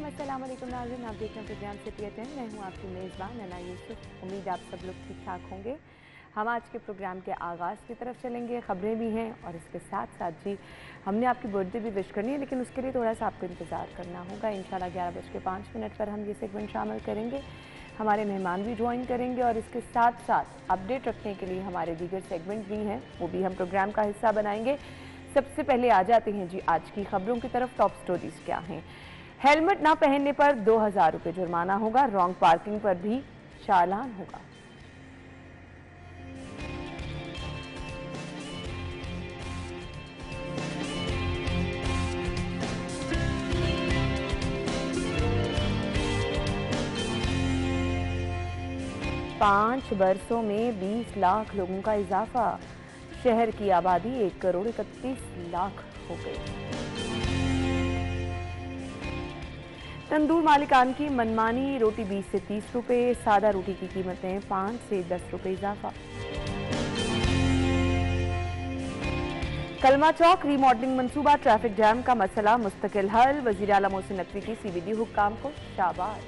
अस्सलाम वालेकुम नाज़रीन, आप देख रहे हैं प्रोग्राम सिटी10। मैं हूं आपकी मेज़बान नैना यूसुफ। उम्मीद आप सब लोग ठीक ठाक होंगे। हम आज के प्रोग्राम के आगाज़ की तरफ चलेंगे। ख़बरें भी हैं और इसके साथ साथ जी हमने आपकी बर्थडे भी विश करनी है, लेकिन उसके लिए थोड़ा सा आपको इंतज़ार करना होगा। इंशाल्लाह 11:05 पर हम ये सेगमेंट शामिल करेंगे। हमारे मेहमान भी ज्वाइन करेंगे और इसके साथ साथ अपडेट रखने के लिए हमारे दीगर सेगमेंट भी हैं, वो भी हम प्रोग्राम का हिस्सा बनाएंगे। सबसे पहले आ जाते हैं जी आज की खबरों की तरफ। टॉप स्टोरीज क्या हैं। हेलमेट ना पहनने पर 2000 रुपये जुर्माना होगा। रॉन्ग पार्किंग पर भी चालान होगा। पाँच बरसों में 20 लाख लोगों का इजाफा। शहर की आबादी 1,31,00,000 हो गई। तंदूर मालिकान की मनमानी। रोटी 20 से 30 रुपये। सादा रोटी की कीमतें 5 से 10 रुपये इजाफा। कलमा चौक रीमॉडलिंग मंसूबा। ट्रैफिक जैम का मसला मुस्तकिल हल। वज़ीर आला मोहसिन नकवी की CBD हुक्काम को शाबाश।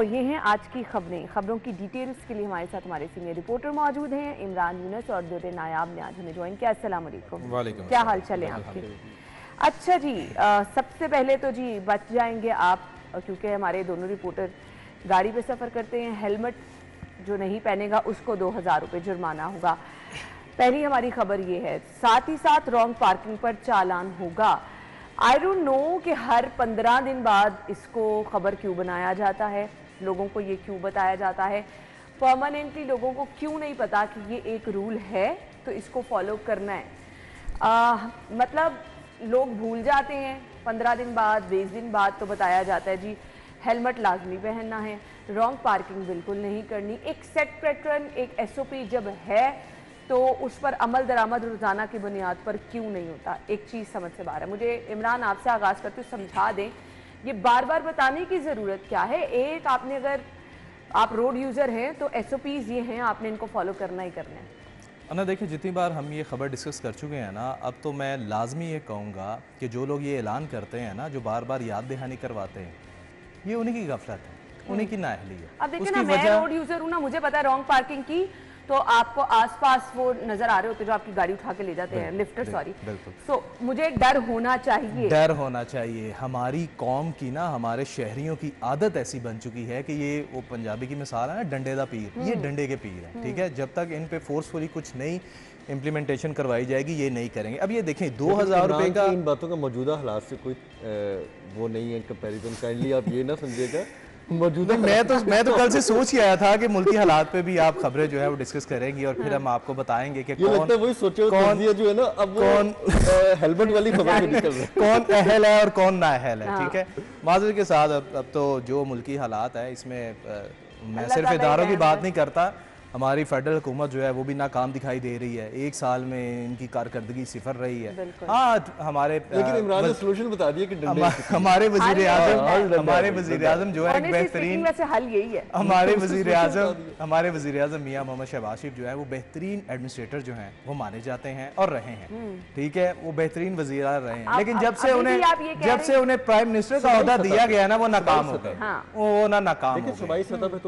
ये हैं आज की खबरें। खबरों की डिटेल्स के लिए हमारे साथ हमारे सीनियर रिपोर्टर मौजूद हैं, इमरान यूनुस और दुर्रे नायाब ने आज हमें ज्वाइन किया। अस्सलाम वालेकुम। क्या हाल चले आपके? अच्छा जी, सबसे पहले तो जी बच जाएंगे आप, क्योंकि हमारे दोनों रिपोर्टर गाड़ी पे सफ़र करते हैं। हेलमेट जो नहीं पहनेगा उसको 2000 रुपये जुर्माना होगा। पहली हमारी खबर ये है। साथ ही साथ रॉन्ग पार्किंग पर चालान होगा। आई डोंट नो कि हर 15 दिन बाद इसको खबर क्यों बनाया जाता है, लोगों को ये क्यों बताया जाता है। परमानेंटली लोगों को क्यों नहीं पता कि ये एक रूल है तो इसको फॉलो करना है। मतलब लोग भूल जाते हैं। 15 दिन बाद 20 दिन बाद तो बताया जाता है जी हेलमेट लाजमी पहनना है, रॉन्ग पार्किंग बिल्कुल नहीं करनी। एक सेट पैटर्न, एक SOP जब है तो उस पर अमल दरामद रोजाना की बुनियाद पर क्यों नहीं होता। एक चीज़ समझ से बाहर है। मुझे इमरान आपसे आगाज़ करते हुए समझा दें, ये बार बार बताने की ज़रूरत क्या है। एक आपने, अगर आप रोड यूज़र हैं तो SOPs ये हैं, आपने इनको फॉलो करना ही करना है। अन्ना देखिए, जितनी बार हम ये खबर डिस्कस कर चुके हैं ना, अब तो मैं लाजमी ये कहूँगा कि जो लोग ये ऐलान करते हैं ना, जो बार बार याद दहानी करवाते हैं, ये उन्हीं की गफलत है, उन्हीं की नाअहली है। अब देखिए ना, मैं रोड यूज़र हूँ ना, मुझे पता है रॉन्ग पार्किंग की, तो आपको आसपास वो नजर आ रहे होते जो आपकी गाड़ी उठा के ले जाते हैं, लिफ्टर, सॉरी। सो मुझे डर होना चाहिए, डर होना चाहिए। हमारी कौम की ना, हमारे शहरियों की आदत ऐसी बन चुकी है कि ये वो पंजाबी की मिसाल है ना, डंडे दा पीर, ये डंडे के पीर है, ठीक है। जब तक इन पे फोर्सफुली कुछ नई इम्प्लीमेंटेशन करवाई जाएगी ये नहीं करेंगे। अब ये देखें 2000 रुपये का, इन बातों का मौजूदा हालात से कोई वो नहीं है कंपैरिजन। काइंडली आप ये ना समझिएगा मौजूदा। मैं तो कल से सोच ही आया था कि मुल्की हालात पे भी आप खबरें जो है वो डिस्कस करेंगी और फिर हम आपको बताएंगे कि कौन, लगता है वही सोचे कौन जो है ना, अब कौन हेलमेट वाली खबर निकल रहा है, कौन अहल है और कौन ना अहल है, ठीक है। माजूर के साथ अब तो जो मुल्की हालात है इसमें मैं सिर्फ इदारों की बात नहीं करता, हमारी फेडरल हुकूमत जो है वो भी नाकाम दिखाई दे रही है। एक साल में इनकी कारकर्दगी सिफर रही है। हाँ, हमारे लेकिन इमरान ने सोल्यूशन बता दिया कि हमारे वजीर आजम जो है बेहतरीन, वैसे हल यही है। हमारे वजीर आजम मियां मोहम्मद शहबाज शरीफ जो है वो बेहतरीन एडमिनिस्ट्रेटर जो हैं वो माने जाते हैं और रहे हैं, ठीक है। वो बेहतरीन वजीर रहे हैं, लेकिन जब से उन्हें प्राइम मिनिस्टर का ओहदा दिया गया ना, वो नाकाम हो गए। वो ना नाकाम हो गए।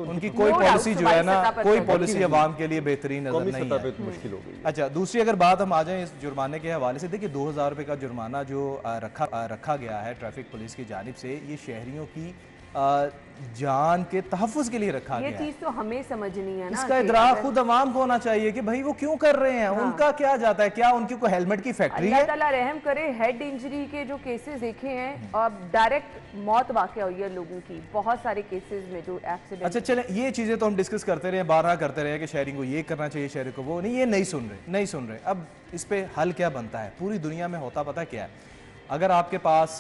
उनकी कोई पॉलिसी जो है ना, कोई पॉलिसी अवाम के लिए बेहतरीन नजर नहीं है, तो मुश्किल हो गई। अच्छा, दूसरी अगर बात हम आ जाएं इस जुर्माने के हवाले से, देखिए 2000 रुपये का जुर्माना जो रखा गया है ट्रैफिक पुलिस की जानिब से, ये शहरियों की जान के तहफ़्फ़ुज़ के लिए रखा गया है। ये चीज़ तो हमें समझनी है ना, इसका इदराक खुद अवाम को होना चाहिए कि भाई वो क्यों कर रहे हैं। उनका क्या जाता है, क्या उनकी कोई हेलमेट की फैक्ट्री है? अल्लाह ताला रहम करे। हेड इंजरी के जो केसेस देखे हैं, अब डायरेक्ट मौत वाक़या हुई है लोगों की, बहुत सारे केसेस में जो एक्सीडेंट। अच्छा चलें, ये चीज़ें तो हम डिस्कस करते रहे, बारहा करते रहे कि शहरी को ये करना चाहिए, शहरी को वो नहीं, ये नहीं सुन रहे। अब इस पे हल क्या बनता है? पूरी दुनिया में होता पता क्या है, अगर आपके पास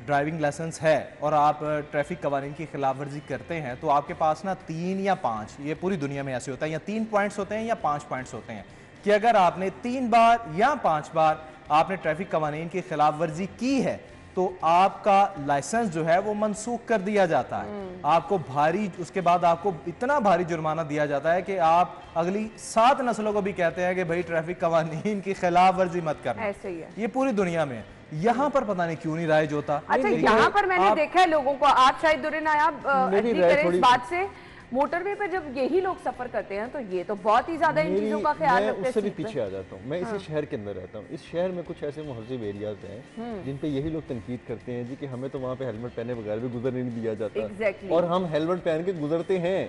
ड्राइविंग लाइसेंस है और आप ट्रैफिक कवानीन की खिलाफ वर्जी करते हैं तो आपके पास ना 3 या 5, ये पूरी दुनिया में ऐसे होता है, या 3 पॉइंट्स होते हैं या 5 पॉइंट्स होते हैं कि अगर आपने 3 बार या 5 बार आपने ट्रैफिक कवानीन की खिलाफ वर्जी की है तो आपका लाइसेंस जो है वो मनसूख कर दिया जाता है। आपको भारी, उसके बाद आपको इतना भारी जुर्माना दिया जाता है कि आप अगली 7 नस्लों को भी कहते हैं कि भाई ट्रैफिक कवानीन की खिलाफ वर्जी मत करना। ऐसे ही है, ये पूरी दुनिया में है। यहाँ पर पता नहीं क्यों नहीं राइज होता। अच्छा, यहाँ पर मैंने देखा है लोगों को, आप शायद दुर्रे नायाब एग्री करें इस बात से, मोटरवे पे जब यही लोग सफर करते हैं तो ये तो बहुत ही ज्यादा इन चीजों का ख्याल रखते हैं। उससे भी पीछे आ जाता हूँ मैं, इसी शहर के अंदर रहता हूँ। इस शहर में कुछ ऐसे मुहज़्ज़िब एरियाज हैं जिन पे यही लोग तनकीद करते हैं जी कि हमें तो वहाँ पे हेलमेट पहने बगैर भी गुजरने नहीं दिया जाता। और हम हेलमेट पहन के गुजरते हैं,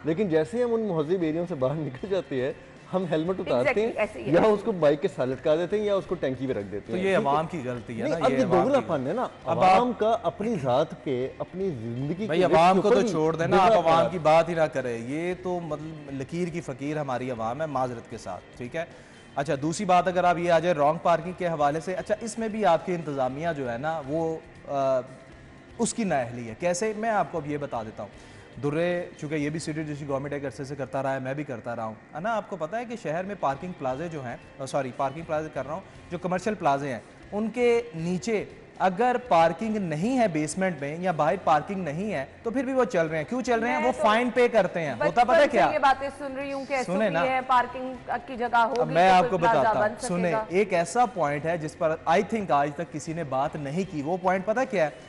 लेकिन जैसे हम उन मुहज़्ज़िब एरिया से बाहर निकल जाते हैं, हम हेलमेट उतारते हैं या उसको बाइक के साथ लटका देते हैं या उसको टैंकी पे रख देते हैं। तो ये अवाम की गलती है ना, ये दोगलापन है ना अवाम का, अपनी जात पे, अपनी जिंदगी। भाई अवाम को तो छोड़ देना, आप अवाम की बात ही ना करें। ये तो मतलब लकीर की फकीर हमारी अवाम है, माजरत के साथ, ठीक है। अच्छा, दूसरी बात अगर आप ये आ जाए रॉन्ग पार्किंग के हवाले से, अच्छा इसमें भी आपकी इंतज़ामिया जो है ना वो उसकी नाअहली है। कैसे, मैं आपको अब ये बता देता हूँ। दुर्रे चूँकि ये भी सिटी डिस्ट्रिक्ट गवर्नमेंट एक अरसे से करता रहा है, मैं भी करता रहा हूँ, है ना। आपको पता है कि शहर में पार्किंग प्लाजे जो हैं, सॉरी पार्किंग प्लाजे कर रहा हूँ, जो कमर्शियल प्लाजे हैं उनके नीचे अगर पार्किंग नहीं है बेसमेंट में या बाहर पार्किंग नहीं है तो फिर भी वो चल रहे हैं। क्यों चल रहे हैं? वो फाइन पे करते हैं। होता पता है क्या, ये बातें सुन रही हूँ कि सुने ना, पार्किंग की जगह होगी। मैं आपको बताता हूँ, सुने, एक ऐसा पॉइंट है जिस पर आई थिंक आज तक किसी ने बात नहीं की। वो पॉइंट पता क्या है?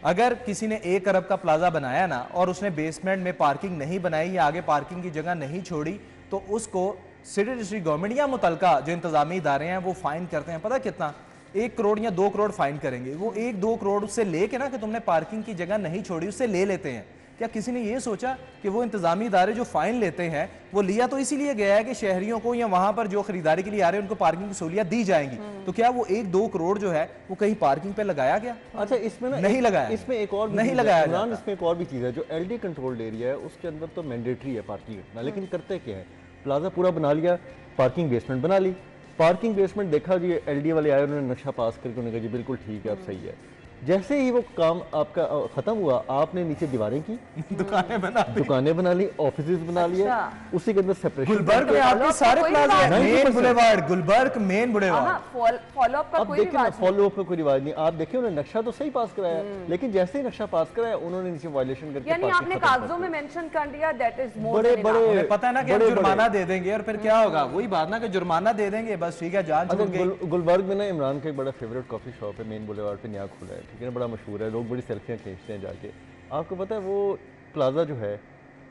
अगर किसी ने 1 अरब का प्लाजा बनाया ना और उसने बेसमेंट में पार्किंग नहीं बनाई या आगे पार्किंग की जगह नहीं छोड़ी तो उसको सिटी डिस्ट्रिक्ट गवर्नमेंट या मुतलका जो इंतजामी इदारे हैं वो फाइन करते हैं। पता कितना? 1 करोड़ या 2 करोड़ फाइन करेंगे। वो 1-2 करोड़ उससे लेके ना कि तुमने पार्किंग की जगह नहीं छोड़ी, उससे ले लेते हैं। क्या किसी ने ये सोचा कि वो इंतजामी इदारे जो फाइन लेते हैं वो लिया तो इसीलिए गया है कि शहरियों को या वहां पर जो खरीदारी के लिए आ रहे हैं उनको पार्किंग की सहूलियत दी जाएंगी, तो क्या वो 1-2 करोड़ जो है वो कहीं पार्किंग पे लगाया गया? अच्छा, इसमें नहीं लगाया, इसमें एक और नहीं लगाया। इसमें एक और भी चीज़ है, जो एलडी कंट्रोल्ड एरिया है उसके अंदर तो मैंडेटरी है पार्किंग रखना, लेकिन करते क्या है, प्लाजा पूरा बना लिया, पार्किंग बेसमेंट बना ली, पार्किंग बेसमेंट देखा जी, एलडी वाले आए, उन्होंने नक्शा पास करके उन्होंने कहा जी बिल्कुल ठीक है, अब सही है। जैसे ही वो काम आपका खत्म हुआ, आपने नीचे दीवारें की, दुकानें बना ली, ऑफिसेज बना लिए, उसी के अंदर सेपरेशन। गुलबर्ग में आपके सारे प्लाजा हैं, main boulevard, Gulberg main boulevard. Follow up का कोई रिवाज नहीं, फॉलो अप का कोई रिवाज नहीं। आप देखिए उन्होंने नक्शा तो सही पास कराया, लेकिन जैसे ही नक्शा पास कराया उन्होंने नीचे वायलेशन करके, यानी आपने कागजों में मेंशन कर दिया, दैट इज मोर बड़े बड़े, पता है ना कि जुर्माना दे देंगे और फिर क्या होगा? वही बात ना कि जुर्माना दे देंगे, बस ठीक है, जान छूट गई। गुलबर्ग में ना इमरान का एक बड़ा फेवरेट कॉफी शॉप है, मेन बुलेवार्ड पे नया खुला है, ठीक है, बड़ा मशहूर है, लोग बड़ी सेल्फियां खींचते हैं जाके। आपको पता है वो प्लाजा जो है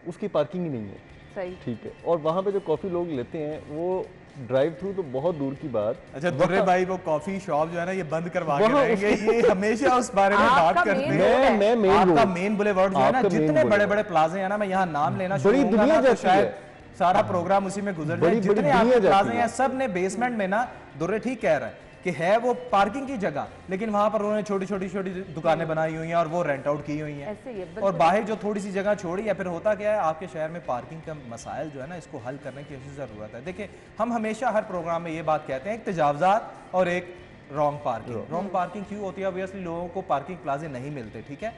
उसकी पार्किंग ही नहीं है, सही, ठीक है, और वहाँ पे जो कॉफी लोग लेते हैं वो ड्राइव थ्रू तो बहुत दूर की बात। अच्छा दुर्रे भाई, वो कॉफी शॉप जो है ना ये बंद करवा के रहेंगे, ये हमेशा उस बारे में बात करते हैं। आपका मेन बुलेवार्ड जो है ना, जितने बड़े बड़े प्लाजे हैं ना, मैं यहाँ नाम लेना बड़ी दुनिया जाती है, शायद सारा प्रोग्राम उसी में गुजर जाए। जितने आपके प्लाजे हैं सब ने बेसमेंट में ना, दुर्रे ठीक कह रहा है कि है वो पार्किंग की जगह, लेकिन वहां पर उन्होंने छोटी छोटी दुकानें बनाई हुई हैं और वो रेंट आउट की हुई हैं, और बाहर जो थोड़ी सी जगह छोड़ी है। फिर होता क्या है, आपके शहर में पार्किंग का मसाइल जो है ना, इसको हल करने की ज़रूरत है। देखिए, हम हमेशा हर प्रोग्राम में ये बात कहते हैं, एक तजावजात और एक रॉन्ग पार्किंग। रॉन्ग पार्किंग क्यों होती है? ऑब्वियसली लोगों को पार्किंग प्लाजे नहीं मिलते, ठीक है।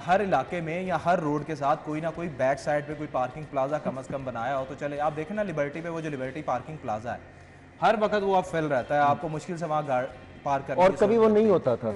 हर इलाके में या हर रोड के साथ कोई ना कोई बैक साइड पे कोई पार्किंग प्लाजा कम से कम बनाया हो तो चले। आप देखें ना लिबर्टी पे, वो जो लिबर्टी पार्किंग प्लाजा है, हर वक्त वो अब फिल रहता है, आपको मुश्किल से वहाँ पार करने, और कभी वो नहीं होता था।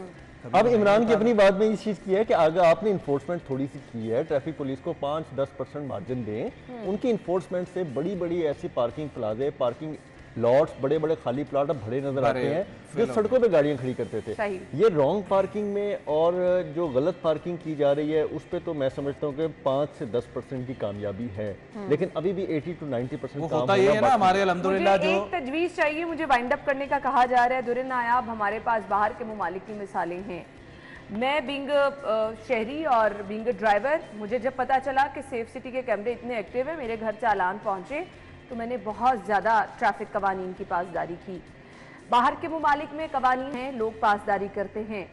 अब इमरान की अपनी बात में इस चीज़ की है कि अगर आपने इन्फोर्समेंट थोड़ी सी की है, ट्रैफिक पुलिस को 5-10% मार्जिन दें, उनकी इन्फोर्समेंट से बड़ी बड़ी ऐसी पार्किंग प्लाजे, पार्किंग लॉट्स, बड़े बड़े खाली प्लाट अब भरे नजर आते हैं जो सड़कों पे गाड़ियां खड़ी करते थे। ये रॉन्ग पार्किंग में और जो गलत पार्किंग की जा रही है उस पे तो मैं समझता हूँ कि 5 से 10% की कामयाबी है, लेकिन अभी भी 80 to 90% काम होता ये है ना हमारे अल्हम्दुलिल्लाह। जो एक तजवीज़ चाहिए, मुझे वाइंड अप करने का कहा जा रहा है। दुर्रे नायाब, हमारे पास बाहर के ममालिक की मिसालें हैं। मैं बिंग शहरी और बिंग ड्राइवर, मुझे जब पता चला कि सेफ सिटी के कैमरे इतने एक्टिव है, मेरे घर चालान पहुंचे तो मैंने बहुत ज़्यादा ट्रैफिक कवानीन की पासदारी की। बाहर के मुमालिक में कवानीन हैं, लोग पासदारी करते हैं,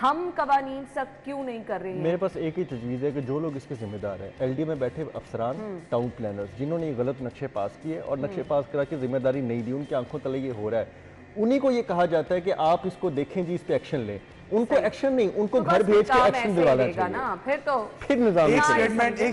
हम कवानीन सब क्यों नहीं कर रहे हैं? मेरे पास एक ही तजवीज़ है कि जो लोग इसके जिम्मेदार हैं, एलडी में बैठे अफसरान, टाउन प्लानर्स, जिन्होंने ये गलत नक्शे पास किए और नक्शे पास करा के जिम्मेदारी नहीं दी, उनकी आंखों तले ये हो रहा है, उन्हीं को ये कहा जाता है कि आप इसको देखें जी, इस पे एक्शन लें। उनको एक्शन नहीं, उनको घर भेज के एक्शन दिलाना चाहिए ना, फिर तो फिर निजाम। एक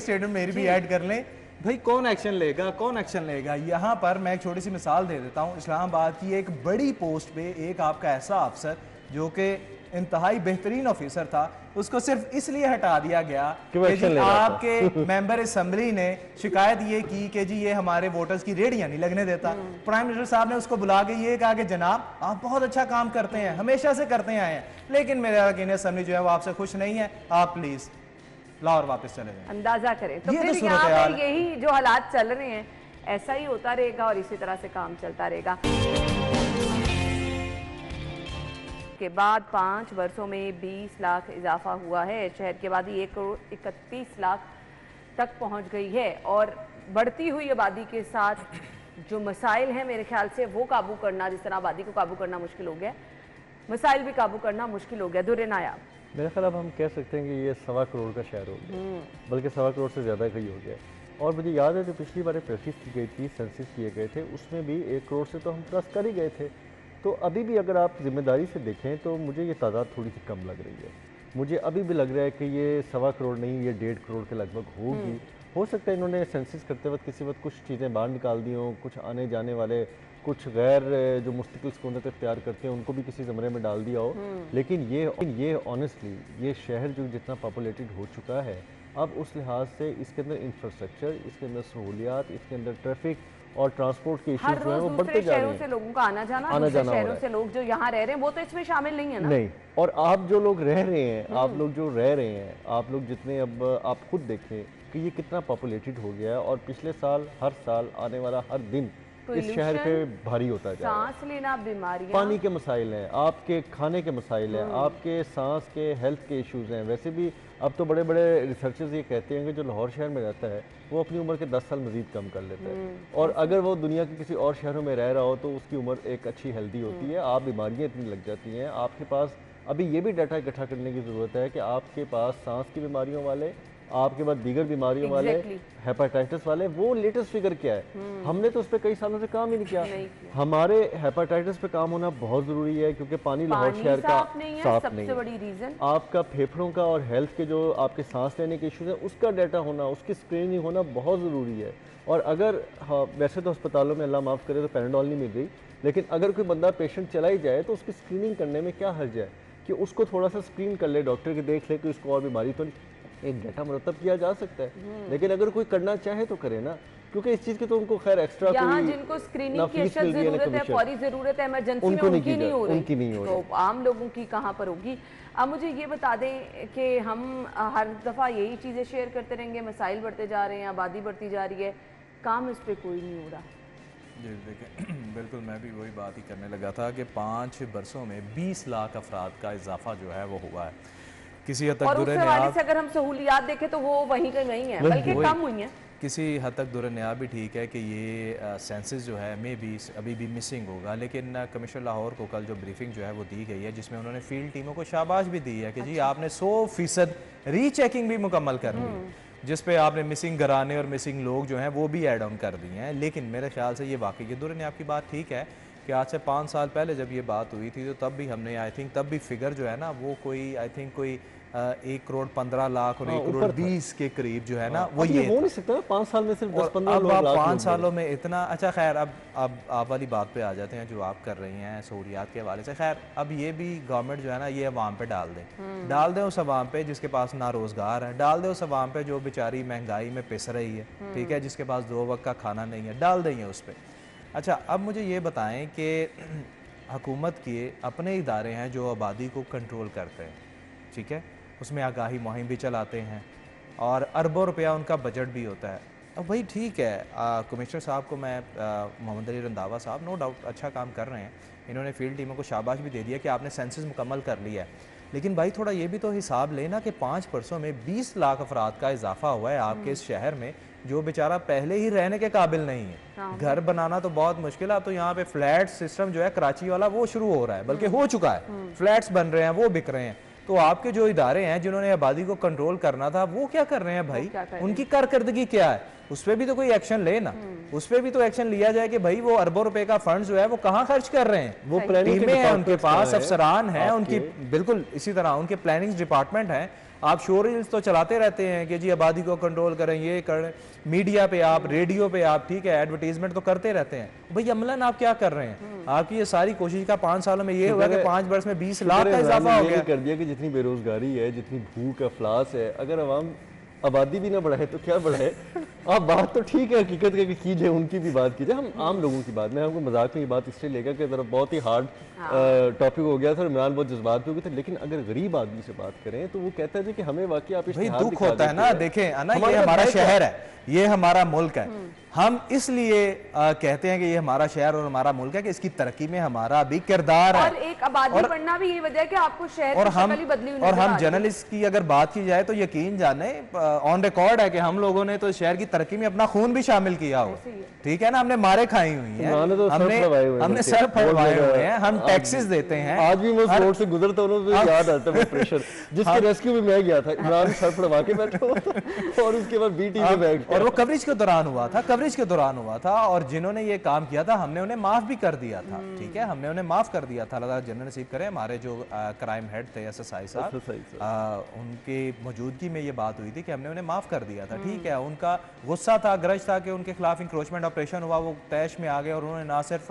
स्टेटमेंट मेरी भी ऐड कर लें भाई, कौन एक्शन लेगा, कौन एक्शन लेगा? यहाँ पर मैं एक छोटी सी मिसाल दे देता हूँ। इस्लामाबाद की एक बड़ी पोस्ट पे एक आपका ऐसा अफसर जो कि इंतहाई बेहतरीन ऑफिसर था, उसको सिर्फ इसलिए हटा दिया गया कि वो कि एक्शन जी ले रहा था। आपके मेंबर असेंबली ने शिकायत ये की कि जी ये हमारे वोटर्स की रेडियां नहीं लगने देता। प्राइम मिनिस्टर साहब ने उसको बुला के ये कहा कि जनाब आप बहुत अच्छा काम करते हैं, हमेशा से करते आए हैं, लेकिन मेरे अरकान असेंबली जो है वो आपसे खुश नहीं है, आप प्लीज लाहौर वापस चले जाएं। अंदाजा करें तो ये फिर तो यहाँ सूरत-ए-हाल पे यही जो हालात चल रहे हैं ऐसा ही होता रहेगा और इसी तरह से काम चलता रहेगा। के बाद 5 वर्षों में 20 लाख इजाफा हुआ है, शहर की आबादी 1 करोड़ 31 लाख तक पहुंच गई है और बढ़ती हुई आबादी के साथ जो मसाइल हैं मेरे ख्याल से वो काबू करना, जिस तरह आबादी को काबू करना मुश्किल हो गया, मसाइल भी काबू करना मुश्किल हो गया। दुर्रे नायाब, मेरे ख्याल अब हम कह सकते हैं कि ये 1.25 करोड़ का शहर हो गया, बल्कि 1.25 करोड़ से ज़्यादा कहीं हो गया। और मुझे याद है जो पिछली बार प्रैक्टिस की गई थी, सेंसस किए गए थे, उसमें भी 1 करोड़ से तो हम क्रॉस कर ही गए थे। तो अभी भी अगर आप जिम्मेदारी से देखें तो मुझे ये तादाद थोड़ी सी कम लग रही है। मुझे अभी भी लग रहा है कि ये 1.25 करोड़ नहीं, ये 1.5 करोड़ के लगभग होगी। हो सकता है इन्होंने सेंसस करते वक्त किसी वक्त कुछ चीज़ें बाहर निकाल दी हों, कुछ आने जाने वाले, कुछ गैर जो मुस्तकिल सुकूनत इख्तियार करते हैं उनको भी किसी ज़मरे में डाल दिया हो। लेकिन ये ऑनेस्टली ये शहर जो जितना पॉपुलेटेड हो चुका है, अब उस लिहाज से इसके अंदर इंफ्रास्ट्रक्चर, इसके अंदर सहूलियात, इसके अंदर ट्रैफिक और ट्रांसपोर्ट के इश्यूज जो है वो बढ़ते जा रहे हैं। शहरों से लोगों का आना जाना, दूसरे शहरों से लोग जो यहाँ रह रहे हैं वो तो इसमें शामिल नहीं है ना। नहीं, और आप जो लोग रह रहे हैं, आप लोग जो रह रहे हैं, आप लोग जितने, अब आप खुद देखें कि ये कितना पॉपुलेटेड हो गया है और पिछले साल हर साल आने वाला हर दिन इस शहर पे भारी होता जा रहा है। सांस लेना, बीमारियां, पानी के मसाइल हैं, आपके खाने के मसाइल हैं, आपके सांस के हेल्थ के इश्यूज हैं। वैसे भी अब तो बड़े बड़े रिसर्चर्स ये कहते हैं कि जो लाहौर शहर में रहता है वो अपनी उम्र के 10 साल मजीद कम कर लेता है, और अगर वो दुनिया के किसी और शहरों में रह रहा हो तो उसकी उम्र एक अच्छी हेल्दी होती है। आप बीमारियाँ इतनी लग जाती हैं, आपके पास अभी ये भी डाटा इकट्ठा करने की ज़रूरत है कि आपके पास सांस की बीमारियों वाले, आपके बाद दीगर बीमारियों वाले, हेपेटाइटिस वाले, वो लेटेस्ट फिगर क्या है? हमने तो उस पर कई सालों से काम ही नहीं किया। हमारे हेपेटाइटिस पे काम होना बहुत ज़रूरी है क्योंकि पानी लाहौर शहर का साफ नहीं है। बड़ी रीजन आपका फेफड़ों का और हेल्थ के जो आपके सांस लेने के इश्यूज हैं उसका डाटा होना, उसकी स्क्रीनिंग होना बहुत ज़रूरी है। और अगर वैसे तो अस्पतालों में अल्लाह माफ़ करे तो पैराडोल नहीं मिल रही, लेकिन अगर कोई बंदा पेशेंट चला ही जाए तो उसकी स्क्रीनिंग करने में क्या हर्ज है कि उसको थोड़ा सा स्क्रीन कर ले, डॉक्टर के देख ले कि उसको और बीमारी तो नहीं। एक डाटा मुरतब किया जा सकता है, लेकिन अगर कोई करना चाहे तो करे ना, क्योंकि इस चीज़ की तो उनको खैर एक्स्ट्रा कोई जिनको स्क्रीनिंग की अशद ज़रूरत है, फौरी ज़रूरत है, इमरजेंसी में उनकी नहीं हो रही, तो आम लोगों की कहाँ पर होगी। अब मुझे ये बता दें कि हम हर दफ़ा यही चीज़ें शेयर करते रहेंगे, मसाइल बढ़ते जा रहे हैं, आबादी बढ़ती जा रही है, काम इस पर कोई नहीं हो रहा। जी देखिए, बिल्कुल मैं भी वही बात ही करने लगा था कि 5 बरसों में 20 लाख अफराद का इजाफा जो है वो हुआ है। किसी हद तक और उस हवाले से अगर हम सहूलियात देखें तो वो वहीं के नहीं है, बल्कि कम हुई हैं। किसी हद तक दुरनिया भी ठीक है कि ये सेंसस जो है मे बी अभी भी मिसिंग होगा, लेकिन कमिश्नर लाहौर को कल जो ब्रीफिंग जो है वो दी गई है जिसमें उन्होंने फील्ड टीमों को शाबाश भी दी है कि जी आपने 100% रीचेकिंग भी मुकम्मल कर ली, जिस पे आपने मिसिंग घराने और मिसिंग लोग जो हैं वो भी ऐड ऑन कर दिए हैं। लेकिन मेरे ख्याल से ये वाकई ये दुर्ने आपकी बात ठीक है कि आज से 5 साल पहले जब ये बात हुई थी तो तब भी हमने आई थिंक तब भी फिगर जो है ना वो कोई आई थिंक कोई 1 करोड़ 15 लाख और 1 करोड़ 20 के करीब जो है ना वो ये हो नहीं सकता 5 साल में सिर्फ 10-15 लोग। अब 5 सालों में इतना अच्छा, खैर अब आप वाली बात पे आ जाते हैं जो आप कर रही हैं सहूलियात के हवाले से। खैर अब ये भी गवर्नमेंट जो है ना ये अवाम पे डाल दें उस अवाम पे जिसके पास ना रोज़गार है, डाल दें उस अवाम पे जो बेचारी महंगाई में पिस रही है, ठीक है, जिसके पास 2 वक्त का खाना नहीं है, डाल देंगे उस पर। अच्छा अब मुझे ये बताएं कि हुकूमत के अपने इदारे हैं जो आबादी को कंट्रोल करते हैं, ठीक है, उसमें आगाही मुहिम भी चलाते हैं और अरबों रुपया उनका बजट भी होता है। अब वही ठीक है, कमिश्नर साहब को मैं मोहम्मद अली रंधावा साहब नो डाउट अच्छा काम कर रहे हैं, इन्होंने फील्ड टीमों को शाबाश भी दे दिया कि आपने सेंसस मुकम्मल कर लिया है, लेकिन भाई थोड़ा ये भी तो हिसाब लेना कि 5 बरसों में 20 लाख अफराद का इजाफा हुआ है आपके इस शहर में जो बेचारा पहले ही रहने के काबिल नहीं है। घर बनाना तो बहुत मुश्किल है, तो यहाँ पे फ्लैट सिस्टम जो है कराची वाला वो शुरू हो रहा है, बल्कि हो चुका है, फ्लैट्स बन रहे हैं, वो बिक रहे हैं। तो आपके जो इदारे हैं जिन्होंने आबादी को कंट्रोल करना था वो क्या कर रहे हैं भाई? उनकी कारकर्दगी क्या है? उस पर भी तो कोई एक्शन ले ना, उस पर भी तो एक्शन लिया जाए कि भाई वो अरबों रुपए का फंड्स जो है वो कहाँ खर्च कर रहे हैं। वो टीमें हैं उनके पास, अफसरान हैं उनकी, बिल्कुल इसी तरह उनके प्लानिंग डिपार्टमेंट हैं। आप शो रील्स तो चलाते रहते हैं कि जी आबादी को कंट्रोल करें, ये करें, मीडिया पे आप, रेडियो पे आप, ठीक है, एडवर्टीजमेंट तो करते रहते हैं, भाई अमलन आप क्या कर रहे हैं? आपकी ये सारी कोशिश का 5 सालों में ये हुआ कि 5 वर्ष में 20 लाख का इजाफा हो गया। कर दिया कि जितनी बेरोजगारी है, जितनी भूख अफलास है, अगर अवाम आबादी भी ना बढ़ाए तो क्या बढ़ाए। आप बात तो ठीक है, हकीकत की कीजिए, उनकी भी बात कीजिए, हम आम लोगों की बात। मैं हमको मजाक में ये बात इसलिए लेगा कि जरा बहुत ही हार्ड टॉपिक हो गया था, इमरान बहुत जज्बात पे हो गए थे, लेकिन अगर गरीब आदमी से बात करें तो वो कहता है कि हमें वाकई आप इश्तिहार दुख होता है ना। देखें ये हमारा शहर है, ये हमारा मुल्क है, हम इसलिए कहते हैं कि ये हमारा शहर और हमारा मुल्क है कि इसकी तरक्की में हमारा भी किरदार है। और एक आबादी बढ़ना भी ये वजह है कि आपको शहर की शक्ल ही बदली हुई नजर आ रही है। और हम जर्नलिस्ट की अगर बात की जाए तो यकीन जाने ऑन रिकॉर्ड है कि हम लोगों ने तो शहर की तरक्की में अपना खून भी शामिल किया हो, ठीक है ना। हमने मारे खाई हुई है, हमने सर फड़वाए हुए हैं, हम टैक्सेस देते हैं। आज भी मैं उस रोड से गुजरता हूं तो याद आता है वो प्रेशर जिसके रेस्क्यू में मैं गया था। इमरान सर फड़वा के बैठा हुआ था और उसके बाद बीटी में बैठ गया, और वो कवरेज के दौरान हुआ था, कवरेज के दौरान हुआ था। और जिन्होंने ये काम किया था हमने उन्हें माफ भी कर दिया था, ठीक है, हमने उन्हें माफ कर दिया था। अल्लाह ताला जन्नत नसीब करे। हमारे जो क्राइम हेड थे SSI साहब, उनके मौजूदगी में ये बात हुई थी कि हमने उन्हें माफ कर दिया था, ठीक है। उनका गुस्सा था, ग्रज था कि उनके खिलाफ इंक्रोचमेंट ऑपरेशन हुआ, वो तैश में आ गए और उन्होंने ना सिर्फ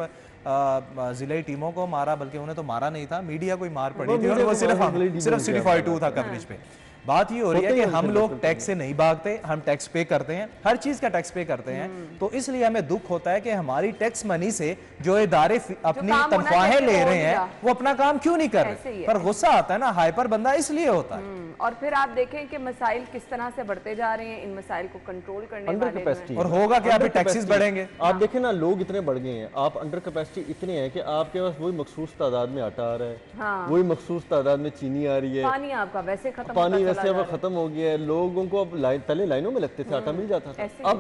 जिले टीमों को मारा बल्कि उन्हें तो मारा नहीं था, मीडिया को मार पड़ी थी और वो सिर्फ सिटी 42 था कवरेज पे। बात ये हो रही है कि हम लोग टैक्स से नहीं भागते, हम टैक्स पे करते हैं, हर चीज का टैक्स पे करते हैं। तो इसलिए हमें दुख होता है कि हमारी टैक्स मनी से जो इदारे अपनी तनख्वाहें ले रहे हैं वो अपना काम क्यों नहीं कर रहे। पर गुस्सा आता है ना, हाइपर बंदा इसलिए होता है। और फिर आप देखें कि मसाइल किस तरह से बढ़ते जा रहे हैं, इन मसाइल को कंट्रोल करने वाले, और होगा कि आप टैक्सेस बढ़ेंगे। आप देखें ना, लोग इतने बढ़ गए हैं, आप अंडर कैपेसिटी इतने हैं कि आपके पास वही मखसूस तादाद में आटा आ रहा है, वही मखसूस तादाद में चीनी आ रही है, पानी आपका वैसे खत्म, पानी वैसे अब खत्म हो गया है। लोगों को अब पहले लाइनों में लगते थे, आटा मिल जाता था, अब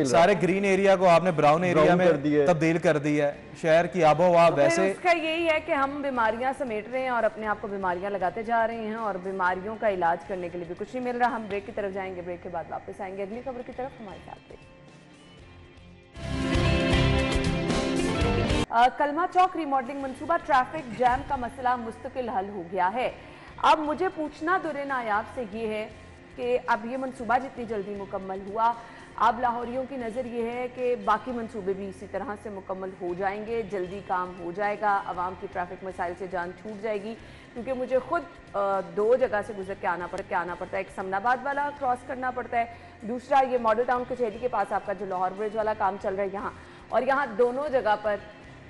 सारे ग्रीन एरिया को आपने ब्राउन एरिया में तब्दील कर दिया है। शहर की आबोहवा वैसे, उसका यही है कि हम बीमारियां समेट रहे हैं और अपने आप को बीमारियां लगाते जा रहे हैं और बीमारियों का इलाज करने के लिए भी कुछ नहीं मिल रहा। हम ब्रेक की तरफ जाएंगे, ब्रेक के बाद वापस आएंगे अगली खबर की तरफ, हमारे साथ कलमा चौक रिमॉडलिंग मंसूबा, ट्रैफिक जैम का मसला मुस्तकिल हल हो गया है। अब मुझे पूछना दुर्रे नायाब से ये है कि अब ये मंसूबा जितनी जल्दी मुकम्मल हुआ, अब लाहौरियों की नज़र ये है कि बाकी मंसूबे भी इसी तरह से मुकम्मल हो जाएंगे, जल्दी काम हो जाएगा, आवाम की ट्रैफिक मसाइल से जान छूट जाएगी। क्योंकि मुझे खुद 2 जगह से गुजर के आना पड़ता है, एक समनाबाद वाला क्रॉस करना पड़ता है, दूसरा ये मॉडल टाउन कचहरी के पास आपका जो लाहौर ब्रिज वाला काम चल रहा है यहाँ, और यहाँ दोनों जगह पर